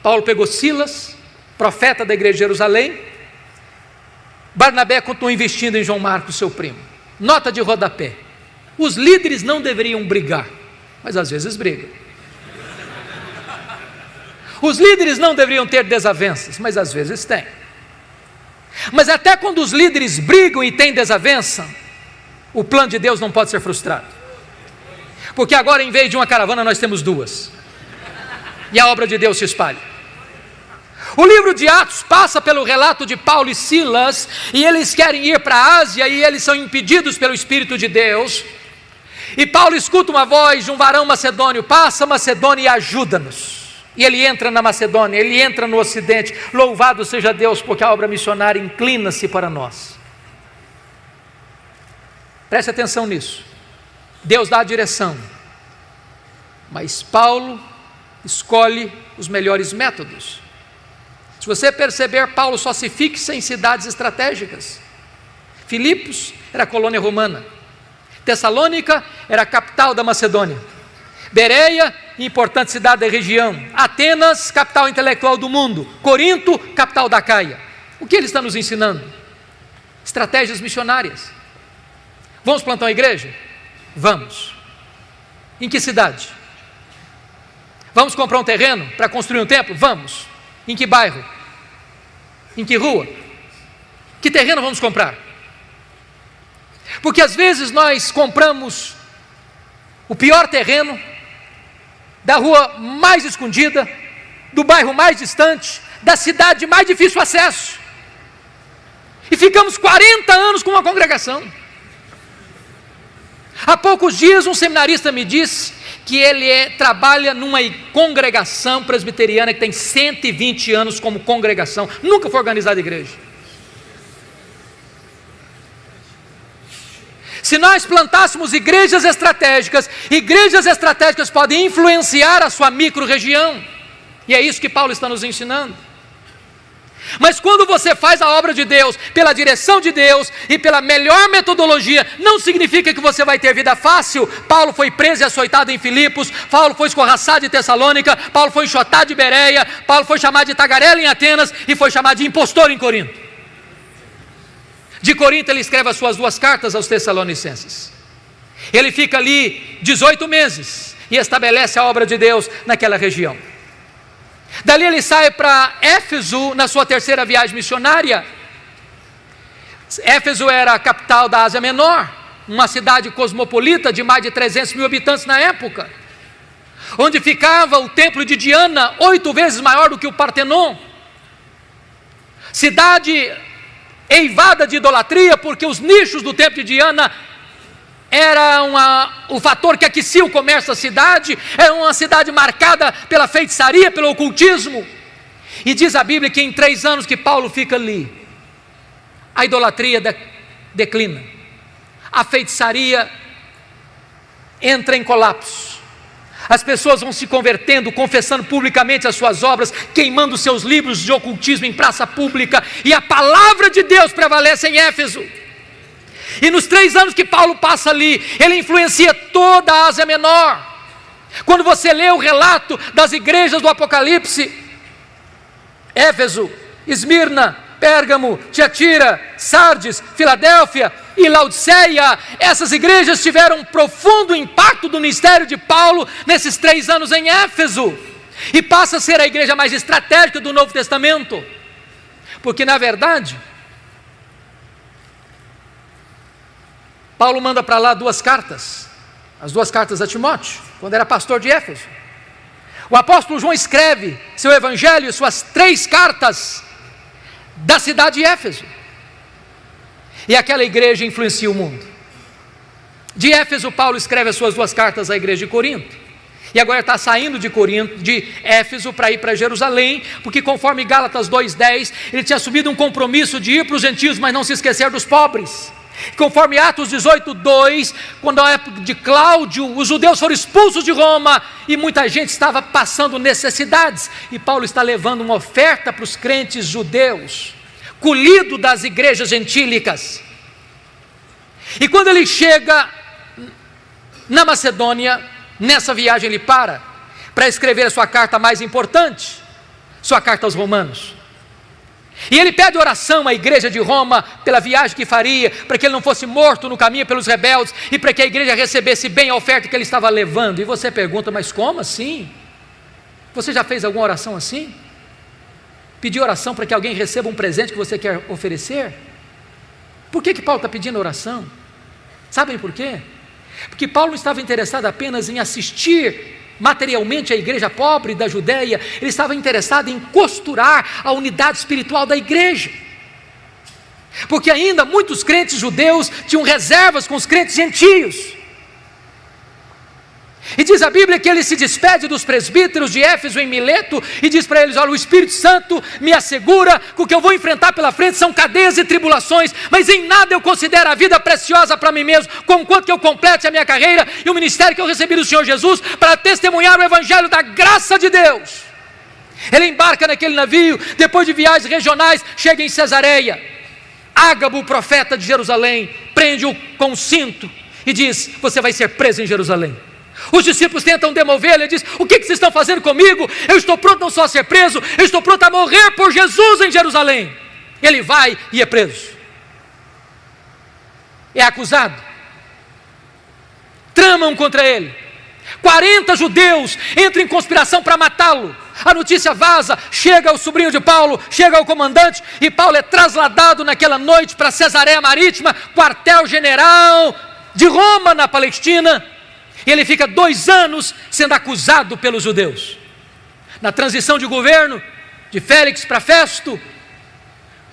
Paulo pegou Silas, profeta da igreja de Jerusalém. Barnabé continuou investindo em João Marcos, seu primo. Nota de rodapé: os líderes não deveriam brigar, mas às vezes brigam. Os líderes não deveriam ter desavenças, mas às vezes têm. Mas até quando os líderes brigam e têm desavença, o plano de Deus não pode ser frustrado. Porque agora, em vez de uma caravana, nós temos duas. E a obra de Deus se espalha. O livro de Atos passa pelo relato de Paulo e Silas, e eles querem ir para a Ásia, e eles são impedidos pelo Espírito de Deus. E Paulo escuta uma voz de um varão macedônio: passa Macedônia e ajuda-nos. E ele entra na Macedônia, ele entra no Ocidente. Louvado seja Deus, porque a obra missionária inclina-se para nós. Preste atenção nisso. Deus dá a direção, mas Paulo escolhe os melhores métodos. Se você perceber, Paulo só se fixa em cidades estratégicas. Filipos era a colônia romana, Tessalônica era a capital da Macedônia, Bereia, importante cidade da região, Atenas, capital intelectual do mundo, Corinto, capital da Caia. O que ele está nos ensinando? Estratégias missionárias. Vamos plantar uma igreja? Vamos. Em que cidade? Vamos comprar um terreno para construir um templo? Vamos. Em que bairro? Em que rua? Que terreno vamos comprar? Porque às vezes nós compramos o pior terreno, da rua mais escondida, do bairro mais distante, da cidade de mais difícil acesso, e ficamos 40 anos com uma congregação. Há poucos dias um seminarista me disse que ele trabalha numa congregação presbiteriana que tem 120 anos como congregação, nunca foi organizada igreja. Se nós plantássemos igrejas estratégicas podem influenciar a sua micro-região, e é isso que Paulo está nos ensinando. Mas quando você faz a obra de Deus, pela direção de Deus e pela melhor metodologia, não significa que você vai ter vida fácil. Paulo foi preso e açoitado em Filipos, Paulo foi escorraçado em Tessalônica, Paulo foi enxotado de Bereia, Paulo foi chamado de tagarela em Atenas e foi chamado de impostor em Corinto. De Corinto ele escreve as suas 2 cartas aos Tessalonicenses. Ele fica ali 18 meses e estabelece a obra de Deus naquela região. Dali ele sai para Éfeso na sua 3ª viagem missionária. Éfeso era a capital da Ásia Menor, uma cidade cosmopolita de mais de 300 mil habitantes na época, onde ficava o templo de Diana, 8 vezes maior do que o Partenon. Cidade eivada de idolatria, porque os nichos do templo de Diana era o fator que aquecia o comércio da cidade. Era uma cidade marcada pela feitiçaria, pelo ocultismo. E diz a Bíblia que em 3 anos que Paulo fica ali, a idolatria declina, a feitiçaria entra em colapso, as pessoas vão se convertendo, confessando publicamente as suas obras, queimando seus livros de ocultismo em praça pública, e a palavra de Deus prevalece em Éfeso. E nos 3 anos que Paulo passa ali, ele influencia toda a Ásia Menor. Quando você lê o relato das igrejas do Apocalipse, Éfeso, Esmirna, Pérgamo, Tiatira, Sardes, Filadélfia e Laodiceia, essas igrejas tiveram um profundo impacto do ministério de Paulo nesses 3 anos em Éfeso, e passa a ser a igreja mais estratégica do Novo Testamento, porque na verdade Paulo manda para lá 2 cartas, as 2 cartas a Timóteo, quando era pastor de Éfeso. O apóstolo João escreve seu evangelho, suas 3 cartas da cidade de Éfeso, e aquela igreja influencia o mundo. De Éfeso, Paulo escreve as suas 2 cartas à igreja de Corinto, e agora está saindo de Éfeso para ir para Jerusalém, porque conforme Gálatas 2:10, ele tinha assumido um compromisso de ir para os gentios, mas não se esquecer dos pobres. Conforme Atos 18:2, quando na época de Cláudio, os judeus foram expulsos de Roma e muita gente estava passando necessidades, e Paulo está levando uma oferta para os crentes judeus, colhido das igrejas gentílicas. E quando ele chega na Macedônia, nessa viagem ele para escrever a sua carta mais importante, sua carta aos Romanos. E ele pede oração à igreja de Roma pela viagem que faria, para que ele não fosse morto no caminho pelos rebeldes, e para que a igreja recebesse bem a oferta que ele estava levando. E você pergunta, mas como assim? Você já fez alguma oração assim? Pedir oração para que alguém receba um presente que você quer oferecer? Por que Paulo está pedindo oração? Sabem por quê? Porque Paulo não estava interessado apenas em assistir materialmente a igreja pobre da Judéia, ele estava interessado em costurar a unidade espiritual da igreja, porque ainda muitos crentes judeus tinham reservas com os crentes gentios. E diz a Bíblia que ele se despede dos presbíteros de Éfeso em Mileto e diz para eles: olha, o Espírito Santo me assegura que o que eu vou enfrentar pela frente são cadeias e tribulações, mas em nada eu considero a vida preciosa para mim mesmo, conquanto que eu complete a minha carreira e o ministério que eu recebi do Senhor Jesus para testemunhar o evangelho da graça de Deus. Ele embarca naquele navio, depois de viagens regionais, chega em Cesareia. Ágabo, o profeta de Jerusalém, prende-o com um cinto e diz: você vai ser preso em Jerusalém. Os discípulos tentam demovê-lo, ele diz: o que vocês estão fazendo comigo? Eu estou pronto não só a ser preso, eu estou pronto a morrer por Jesus em Jerusalém. Ele vai e é preso, é acusado, tramam contra ele, 40 judeus entram em conspiração para matá-lo. A notícia vaza, chega o sobrinho de Paulo, chega ao comandante, e Paulo é trasladado naquela noite para Cesareia Marítima, quartel-general de Roma na Palestina. E ele fica 2 anos sendo acusado pelos judeus. Na transição de governo, de Félix para Festo,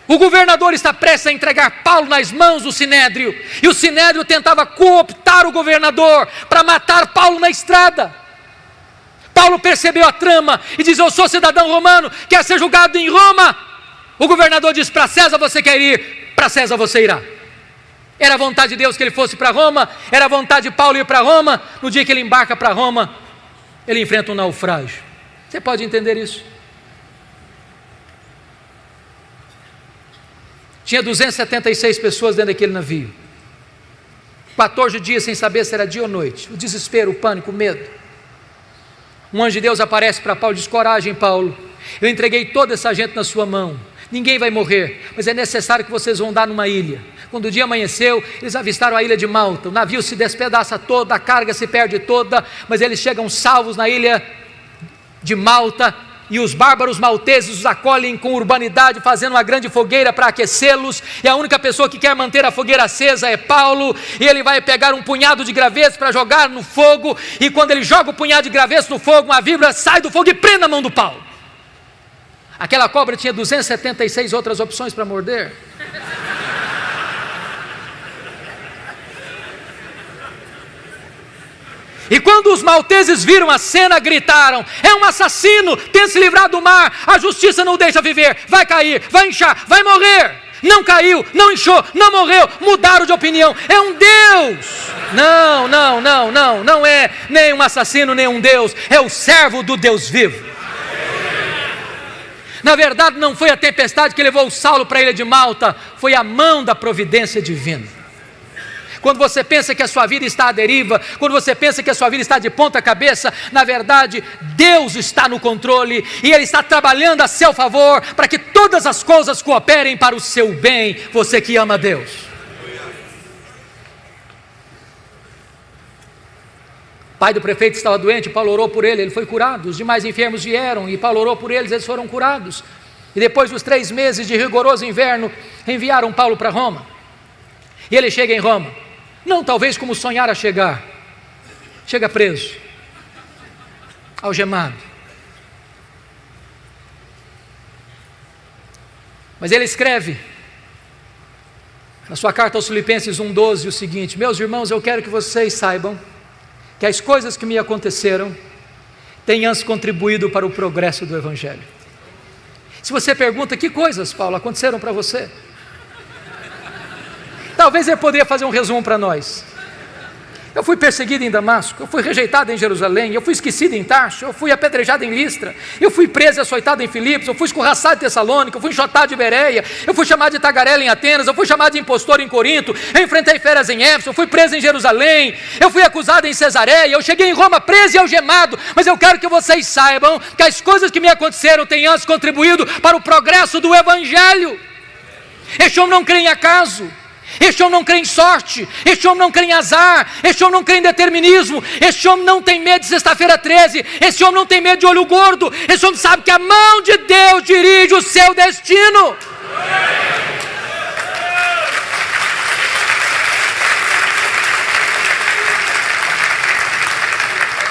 o governador está prestes a entregar Paulo nas mãos do Sinédrio, e o Sinédrio tentava cooptar o governador para matar Paulo na estrada. Paulo percebeu a trama e diz: eu sou cidadão romano, quero ser julgado em Roma. O governador diz: para César você quer ir, para César você irá. Era a vontade de Deus que ele fosse para Roma, era a vontade de Paulo ir para Roma. No dia que ele embarca para Roma, ele enfrenta um naufrágio. Você pode entender isso? Tinha 276 pessoas dentro daquele navio, 14 dias sem saber se era dia ou noite, o desespero, o pânico, o medo. Um anjo de Deus aparece para Paulo e diz: coragem, Paulo, eu entreguei toda essa gente na sua mão, ninguém vai morrer, mas é necessário que vocês vão dar numa ilha. Quando o dia amanheceu, eles avistaram a ilha de Malta, o navio se despedaça todo, a carga se perde toda, mas eles chegam salvos na ilha de Malta, e os bárbaros malteses os acolhem com urbanidade, fazendo uma grande fogueira para aquecê-los, e a única pessoa que quer manter a fogueira acesa é Paulo, e ele vai pegar um punhado de gravetos para jogar no fogo, e quando ele joga o punhado de gravetos no fogo, uma víbora sai do fogo e prende a mão do Paulo. Aquela cobra tinha 276 outras opções para morder. E quando os malteses viram a cena, gritaram: é um assassino, tenta se livrar do mar, a justiça não o deixa viver, vai cair, vai inchar, vai morrer. Não caiu, não inchou, não morreu, mudaram de opinião, é um Deus. Não é nem um assassino, nem um Deus, é o servo do Deus vivo. Na verdade não foi a tempestade que levou Saulo para a ilha de Malta, foi a mão da providência divina. Quando você pensa que a sua vida está à deriva, quando você pensa que a sua vida está de ponta cabeça, na verdade, Deus está no controle e Ele está trabalhando a seu favor para que todas as coisas cooperem para o seu bem, você que ama Deus. O pai do prefeito estava doente, Paulo orou por ele foi curado. Os demais enfermos vieram e Paulo orou por eles foram curados. E depois dos 3 meses de rigoroso inverno, enviaram Paulo para Roma. E ele chega em Roma, não talvez como sonhara chegar, chega preso, algemado. Mas ele escreve na sua carta aos Filipenses 1,12 o seguinte: meus irmãos, eu quero que vocês saibam que as coisas que me aconteceram têm antes contribuído para o progresso do Evangelho. Se você pergunta: que coisas, Paulo, aconteceram para você? Talvez ele poderia fazer um resumo para nós. Eu fui perseguido em Damasco, eu fui rejeitado em Jerusalém, eu fui esquecido em Tarso, eu fui apedrejado em Listra, eu fui preso e açoitado em Filipos, eu fui escorraçado em Tessalônica, eu fui enxotado de Bereia, eu fui chamado de tagarela em Atenas, eu fui chamado de impostor em Corinto, eu enfrentei feras em Éfeso, eu fui preso em Jerusalém, eu fui acusado em Cesareia, eu cheguei em Roma preso e algemado, mas eu quero que vocês saibam que as coisas que me aconteceram têm antes contribuído para o progresso do Evangelho. Este homem não crê em acaso, este homem não crê em sorte, este homem não crê em azar, este homem não crê em determinismo, este homem não tem medo de sexta-feira 13, este homem não tem medo de olho gordo, este homem sabe que a mão de Deus dirige o seu destino.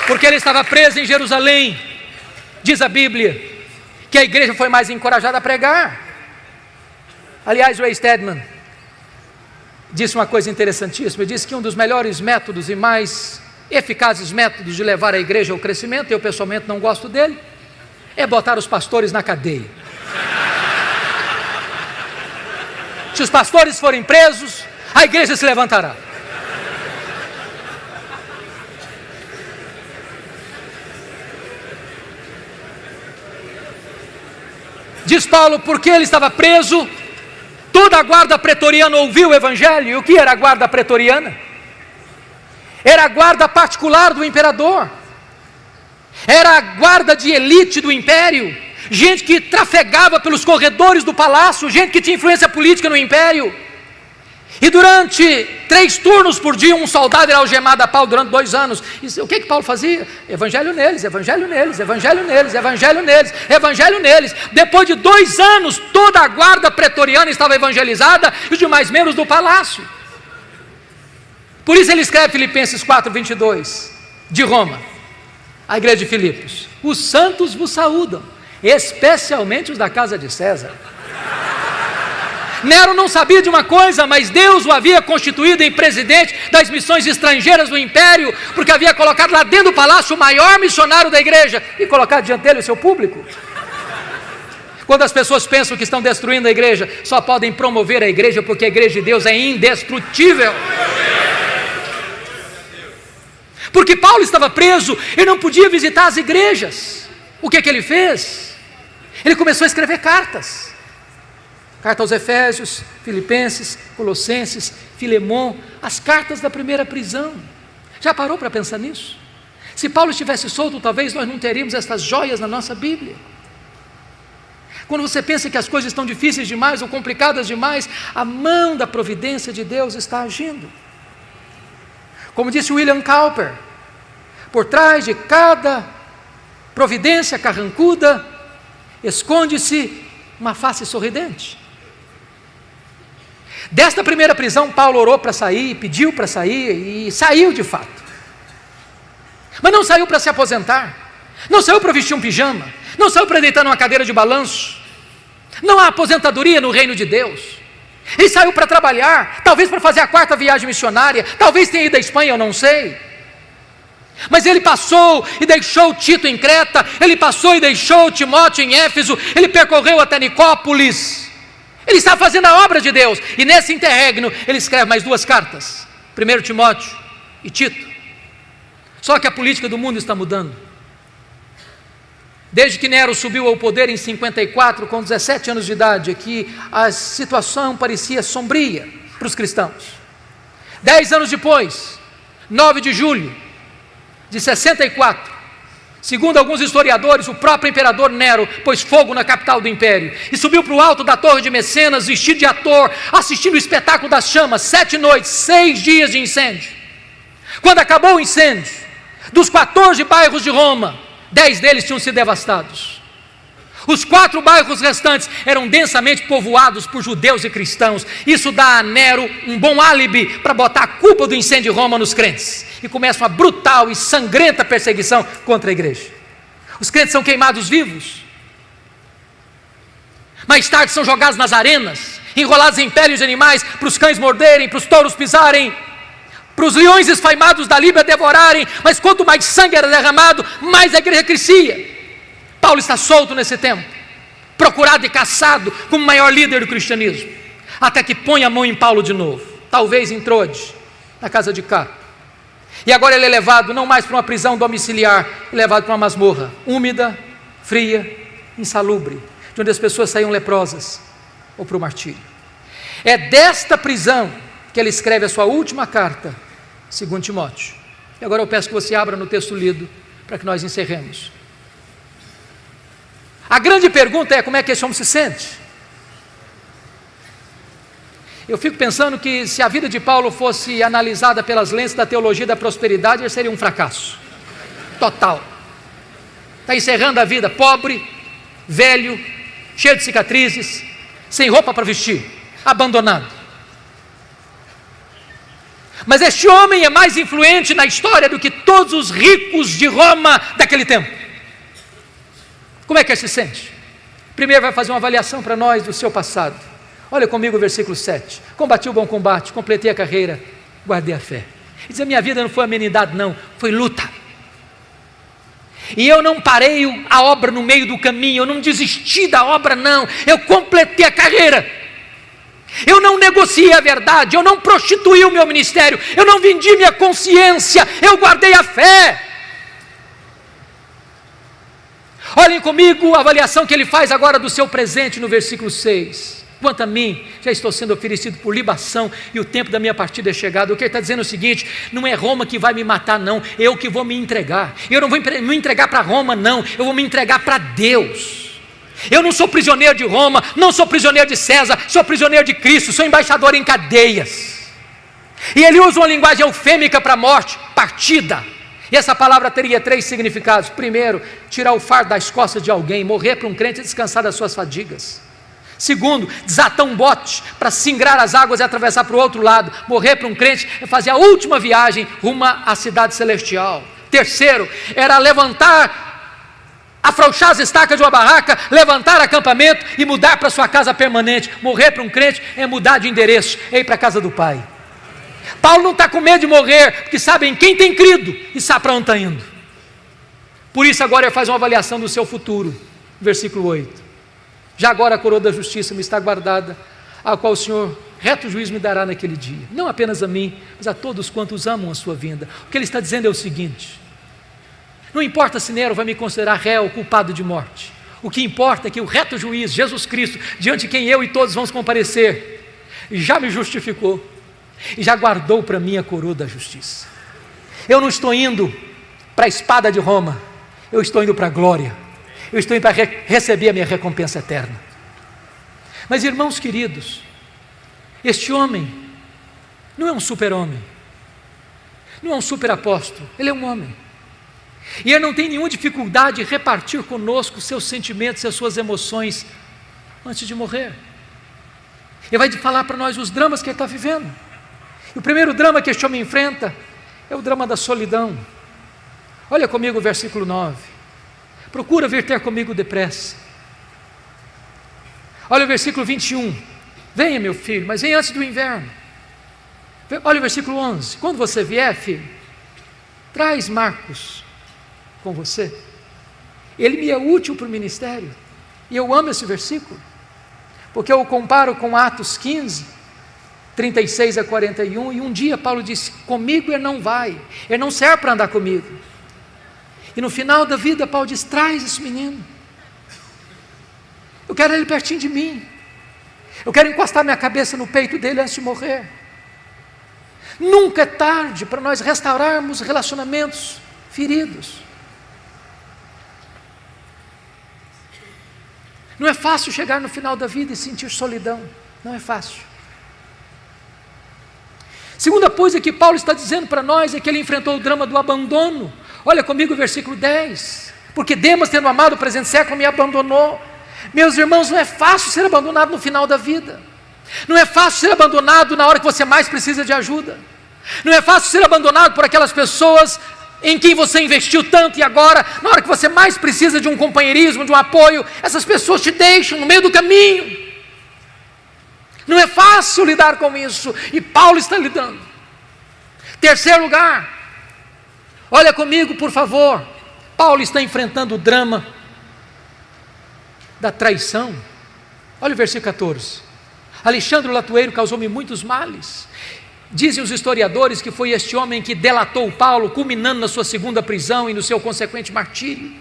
Porque ele estava preso em Jerusalém, diz a Bíblia, que a igreja foi mais encorajada a pregar. Aliás, Ray Stedman disse uma coisa interessantíssima. Ele disse que um dos melhores métodos e mais eficazes métodos de levar a igreja ao crescimento, eu pessoalmente não gosto dele, é botar os pastores na cadeia. Se os pastores forem presos, a igreja se levantará. Diz Paulo, porque ele estava preso, toda a guarda pretoriana ouviu o Evangelho. E o que era a guarda pretoriana? Era a guarda particular do imperador, era a guarda de elite do império, gente que trafegava pelos corredores do palácio, gente que tinha influência política no império. E durante 3 turnos por dia, um soldado era algemado a Paulo durante 2 anos. E o que Paulo fazia? Evangelho neles, evangelho neles, evangelho neles, evangelho neles, evangelho neles. Depois de 2 anos, toda a guarda pretoriana estava evangelizada e os demais membros do palácio. Por isso ele escreve Filipenses 4:22, de Roma, a igreja de Filipos: os santos vos saúdam, especialmente os da casa de César. Nero não sabia de uma coisa, mas Deus o havia constituído em presidente das missões estrangeiras do império, porque havia colocado lá dentro do palácio o maior missionário da igreja e colocado diante dele o seu público. Quando as pessoas pensam que estão destruindo a igreja, só podem promover a igreja, porque a igreja de Deus é indestrutível. Porque Paulo estava preso e não podia visitar as igrejas. O que ele fez? Ele começou a escrever cartas. Carta aos Efésios, Filipenses, Colossenses, Filemon, as cartas da primeira prisão. Já parou para pensar nisso? Se Paulo estivesse solto, talvez nós não teríamos estas joias na nossa Bíblia. Quando você pensa que as coisas estão difíceis demais ou complicadas demais, a mão da providência de Deus está agindo. Como disse William Cowper, por trás de cada providência carrancuda, esconde-se uma face sorridente. Desta primeira prisão, Paulo orou para sair, pediu para sair e saiu de fato. Mas não saiu para se aposentar, não saiu para vestir um pijama, não saiu para deitar numa cadeira de balanço. Não há aposentadoria no reino de Deus. Ele saiu para trabalhar, talvez para fazer a 4ª viagem missionária, talvez tenha ido à Espanha, eu não sei. Mas ele passou e deixou Tito em Creta, ele passou e deixou Timóteo em Éfeso, ele percorreu até Nicópolis. Ele está fazendo a obra de Deus, e nesse interregno ele escreve mais 2 cartas, 1 Timóteo e Tito. Só que a política do mundo está mudando. Desde que Nero subiu ao poder em 54, com 17 anos de idade, aqui a situação parecia sombria para os cristãos. 10 anos depois, 9 de julho de 64, segundo alguns historiadores, o próprio imperador Nero pôs fogo na capital do império e subiu para o alto da torre de Mecenas, vestido de ator, assistindo o espetáculo das chamas, 7 noites, 6 dias de incêndio. Quando acabou o incêndio, dos 14 bairros de Roma, 10 deles tinham sido devastados. Os 4 bairros restantes eram densamente povoados por judeus e cristãos. Isso dá a Nero um bom álibi para botar a culpa do incêndio de Roma nos crentes. E começa uma brutal e sangrenta perseguição contra a igreja. Os crentes são queimados vivos. Mais tarde são jogados nas arenas, enrolados em peles de animais, para os cães morderem, para os touros pisarem, para os leões esfaimados da Líbia devorarem. Mas quanto mais sangue era derramado, mais a igreja crescia. Paulo está solto nesse tempo, procurado e caçado como o maior líder do cristianismo, até que põe a mão em Paulo de novo, talvez em Troade, na casa de Carpo. E agora ele é levado não mais para uma prisão domiciliar, é levado para uma masmorra, úmida, fria, insalubre, de onde as pessoas saíam leprosas, ou para o martírio. É desta prisão que ele escreve a sua última carta, 2 Timóteo. E agora eu peço que você abra no texto lido, para que nós encerremos. A grande pergunta é: como é que esse homem se sente? Eu fico pensando que se a vida de Paulo fosse analisada pelas lentes da teologia da prosperidade, ele seria um fracasso total. Está encerrando a vida pobre, velho, cheio de cicatrizes, sem roupa para vestir, abandonado. Mas este homem é mais influente na história do que todos os ricos de Roma daquele tempo. Como é que ele se sente? Primeiro vai fazer uma avaliação para nós do seu passado. Olha comigo o versículo 7. Combati o bom combate, completei a carreira, guardei a fé. Ele diz: a minha vida não foi amenidade não, foi luta. E eu não parei a obra no meio do caminho, eu não desisti da obra não, eu completei a carreira. Eu não negociei a verdade, eu não prostituí o meu ministério, eu não vendi minha consciência, eu guardei a fé. Olhem comigo a avaliação que ele faz agora do seu presente no versículo 6. Quanto a mim, já estou sendo oferecido por libação e o tempo da minha partida é chegado. O que ele está dizendo é o seguinte: não é Roma que vai me matar não, eu que vou me entregar. Eu não vou me entregar para Roma não, eu vou me entregar para Deus. Eu não sou prisioneiro de Roma, não sou prisioneiro de César, sou prisioneiro de Cristo, sou embaixador em cadeias. E ele usa uma linguagem eufêmica para a morte, partida. E essa palavra teria 3 significados. Primeiro, tirar o fardo das costas de alguém, morrer para um crente e descansar das suas fadigas. Segundo, desatar um bote para singrar as águas e atravessar para o outro lado. Morrer para um crente é fazer a última viagem rumo à cidade celestial. Terceiro, era levantar afrouxar as estacas de uma barraca, levantar acampamento e mudar para sua casa permanente. Morrer para um crente é mudar de endereço, é ir para a casa do Pai. Paulo não está com medo de morrer, porque sabe em quem tem crido e sabe para onde está indo. Por isso agora ele faz uma avaliação do seu futuro, versículo 8. Já agora a coroa da justiça me está guardada, a qual o Senhor reto juízo me dará naquele dia, não apenas a mim, mas a todos quantos amam a sua vinda. O que ele está dizendo é o seguinte: não importa se Nero vai me considerar réu, culpado de morte, o que importa é que o reto juiz, Jesus Cristo, diante de quem eu e todos vamos comparecer, já me justificou e já guardou para mim a coroa da justiça. Eu não estou indo para a espada de Roma, eu estou indo para a glória, eu estou indo para receber a minha recompensa eterna. Mas irmãos queridos, este homem não é um super-homem, não é um super-apóstolo, ele é um homem. E ele não tem nenhuma dificuldade em repartir conosco seus sentimentos e as suas emoções antes de morrer. Ele vai falar para nós os dramas que ele está vivendo. E o primeiro drama que este homem enfrenta é o drama da solidão. Olha comigo o versículo 9. Procura vir ter comigo depressa. Olha o versículo 21. Venha, meu filho, mas venha antes do inverno. Olha o versículo 11. Quando você vier, filho, traz Marcos com você. Ele me é útil para o ministério. E eu amo esse versículo, porque eu o comparo com Atos 15, 36 a 41, e um dia Paulo disse: comigo ele não vai, ele não serve para andar comigo. E no final da vida Paulo diz: traz esse menino, eu quero ele pertinho de mim, eu quero encostar minha cabeça no peito dele antes de morrer. Nunca é tarde para nós restaurarmos relacionamentos feridos. Não é fácil chegar no final da vida e sentir solidão, não é fácil. Segunda coisa que Paulo está dizendo para nós é que ele enfrentou o drama do abandono. Olha comigo o versículo 10. Porque Demas, tendo amado o presente século, me abandonou. Meus irmãos, não é fácil ser abandonado no final da vida. Não é fácil ser abandonado na hora que você mais precisa de ajuda. Não é fácil ser abandonado por aquelas pessoas em quem você investiu tanto, e agora, na hora que você mais precisa de um companheirismo, de um apoio, essas pessoas te deixam no meio do caminho. Não é fácil lidar com isso, e Paulo está lidando. Terceiro lugar, olha comigo por favor, Paulo está enfrentando o drama da traição. Olha o versículo 14. Alexandre o latueiro causou-me muitos males. Dizem os historiadores que foi este homem que delatou Paulo, culminando na sua segunda prisão e no seu consequente martírio.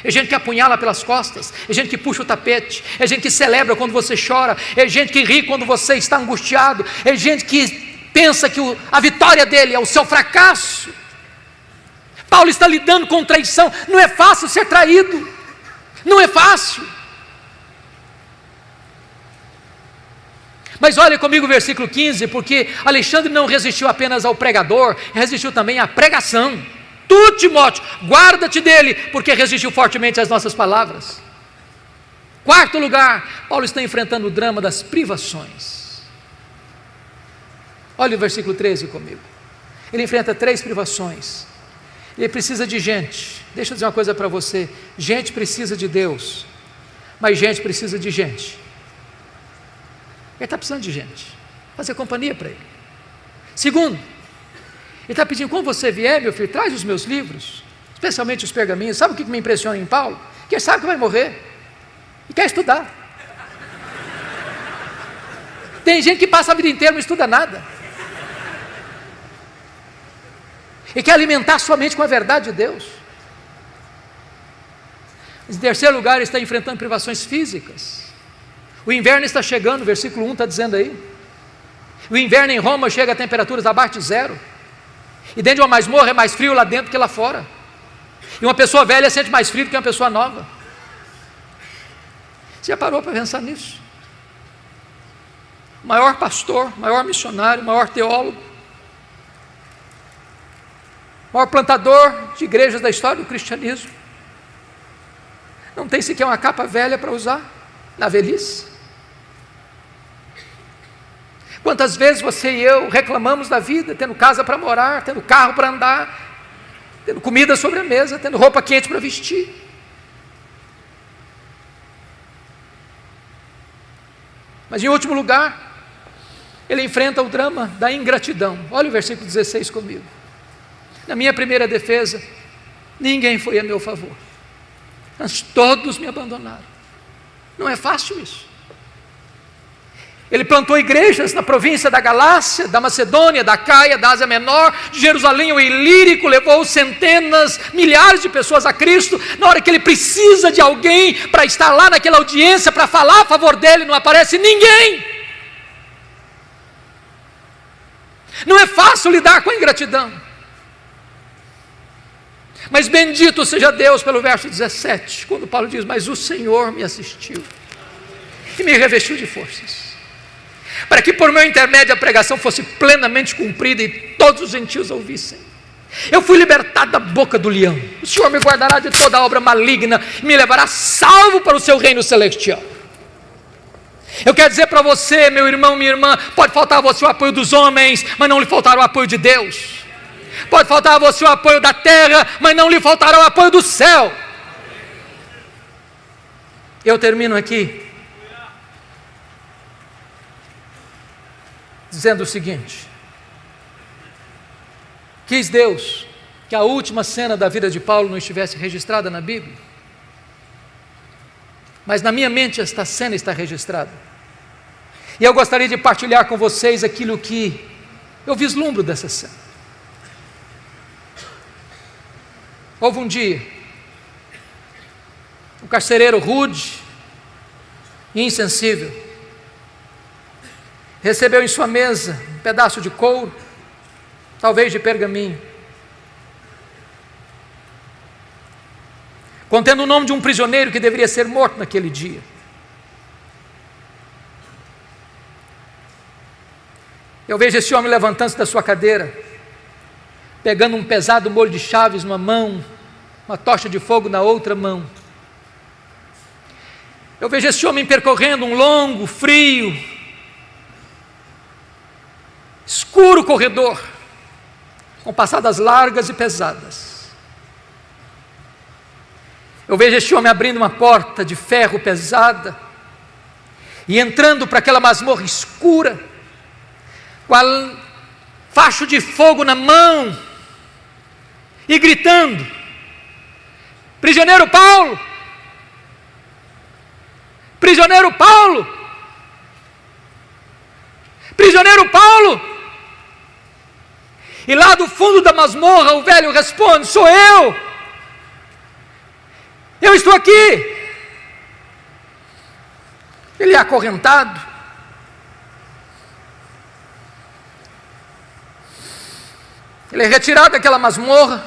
É gente que apunhala pelas costas, é gente que puxa o tapete, é gente que celebra quando você chora, é gente que ri quando você está angustiado, é gente que pensa que a vitória dele é o seu fracasso. Paulo está lidando com traição. Não é fácil ser traído, não é fácil. Mas olha comigo o versículo 15, porque Alexandre não resistiu apenas ao pregador, resistiu também à pregação. Tu, Timóteo, guarda-te dele, porque resistiu fortemente às nossas palavras. Quarto lugar, Paulo está enfrentando o drama das privações. Olha o versículo 13 comigo. Ele enfrenta 3 privações. Ele precisa de gente. Deixa eu dizer uma coisa para você: gente precisa de Deus, mas gente precisa de gente. Ele está precisando de gente, fazer companhia para ele. Segundo, ele está pedindo: quando você vier, meu filho, traz os meus livros, especialmente os pergaminhos. Sabe o que me impressiona em Paulo? Que ele sabe que vai morrer e quer estudar. Tem gente que passa a vida inteira e não estuda nada, e quer alimentar sua mente com a verdade de Deus. Em terceiro lugar, ele está enfrentando privações físicas. O inverno está chegando, o versículo 1 está dizendo aí. O inverno em Roma chega a temperaturas abaixo de 0. E dentro de uma masmorra é mais frio lá dentro que lá fora. E uma pessoa velha sente mais frio do que uma pessoa nova. Você já parou para pensar nisso? O maior pastor, o maior missionário, o maior teólogo, o maior plantador de igrejas da história do cristianismo, não tem sequer uma capa velha para usar na velhice. Quantas vezes você e eu reclamamos da vida, tendo casa para morar, tendo carro para andar, tendo comida sobre a mesa, tendo roupa quente para vestir. Mas em último lugar, ele enfrenta o drama da ingratidão. Olha o versículo 16 comigo. Na minha primeira defesa, ninguém foi a meu favor, mas todos me abandonaram. Não é fácil isso. Ele plantou igrejas na província da Galácia, da Macedônia, da Caia, da Ásia Menor, de Jerusalém ao Ilírico, levou centenas, milhares de pessoas a Cristo. Na hora que ele precisa de alguém para estar lá naquela audiência, para falar a favor dele, não aparece ninguém. Não é fácil lidar com a ingratidão. Mas bendito seja Deus pelo verso 17, quando Paulo diz: mas o Senhor me assistiu e me revestiu de forças, para que por meu intermédio a pregação fosse plenamente cumprida e todos os gentios ouvissem. Eu fui libertado da boca do leão. O Senhor me guardará de toda obra maligna e me levará salvo para o seu reino celestial. Eu quero dizer para você, meu irmão, minha irmã, pode faltar a você o apoio dos homens, mas não lhe faltará o apoio de Deus. Pode faltar a você o apoio da terra, mas não lhe faltará o apoio do céu. Eu termino aqui dizendo o seguinte: quis Deus que a última cena da vida de Paulo não estivesse registrada na Bíblia, mas na minha mente esta cena está registrada, e eu gostaria de partilhar com vocês aquilo que eu vislumbro dessa cena. Houve um dia, um carcereiro rude e insensível recebeu em sua mesa um pedaço de couro, talvez de pergaminho, contendo o nome de um prisioneiro que deveria ser morto naquele dia. Eu vejo esse homem levantando-se da sua cadeira, pegando um pesado molho de chaves numa mão, uma tocha de fogo na outra mão. Eu vejo esse homem percorrendo um longo, frio, escuro corredor, com passadas largas e pesadas. Eu vejo esse homem abrindo uma porta de ferro pesada e entrando para aquela masmorra escura, com a facho de fogo na mão, e gritando: prisioneiro Paulo, prisioneiro Paulo, prisioneiro Paulo. E lá do fundo da masmorra o velho responde: sou eu estou aqui. Ele é acorrentado, ele é retirado daquela masmorra,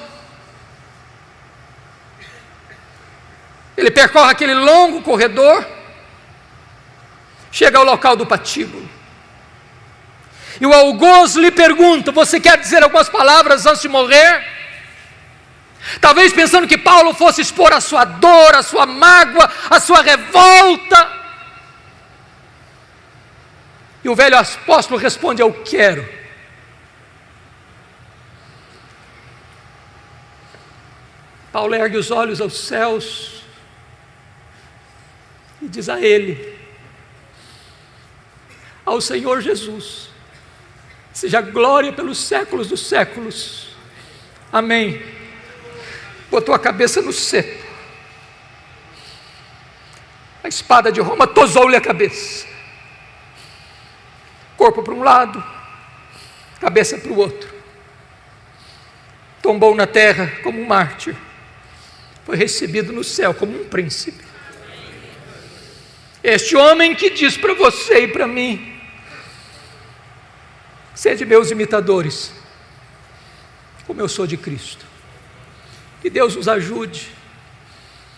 ele percorre aquele longo corredor, chega ao local do patíbulo, e o algoz lhe pergunta: você quer dizer algumas palavras antes de morrer? Talvez pensando que Paulo fosse expor a sua dor, a sua mágoa, a sua revolta. E o velho apóstolo responde: eu quero. Paulo ergue os olhos aos céus e diz a ele, ao Senhor Jesus, seja glória pelos séculos dos séculos, amém. Botou a cabeça no cepo, a espada de Roma tosou-lhe a cabeça, corpo para um lado, cabeça para o outro, tombou na terra como um mártir, foi recebido no céu como um príncipe. Este homem que diz para você e para mim: sede meus imitadores, como eu sou de Cristo. Que Deus nos ajude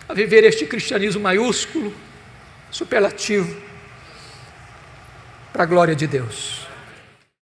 a viver este cristianismo maiúsculo, superlativo, para a glória de Deus.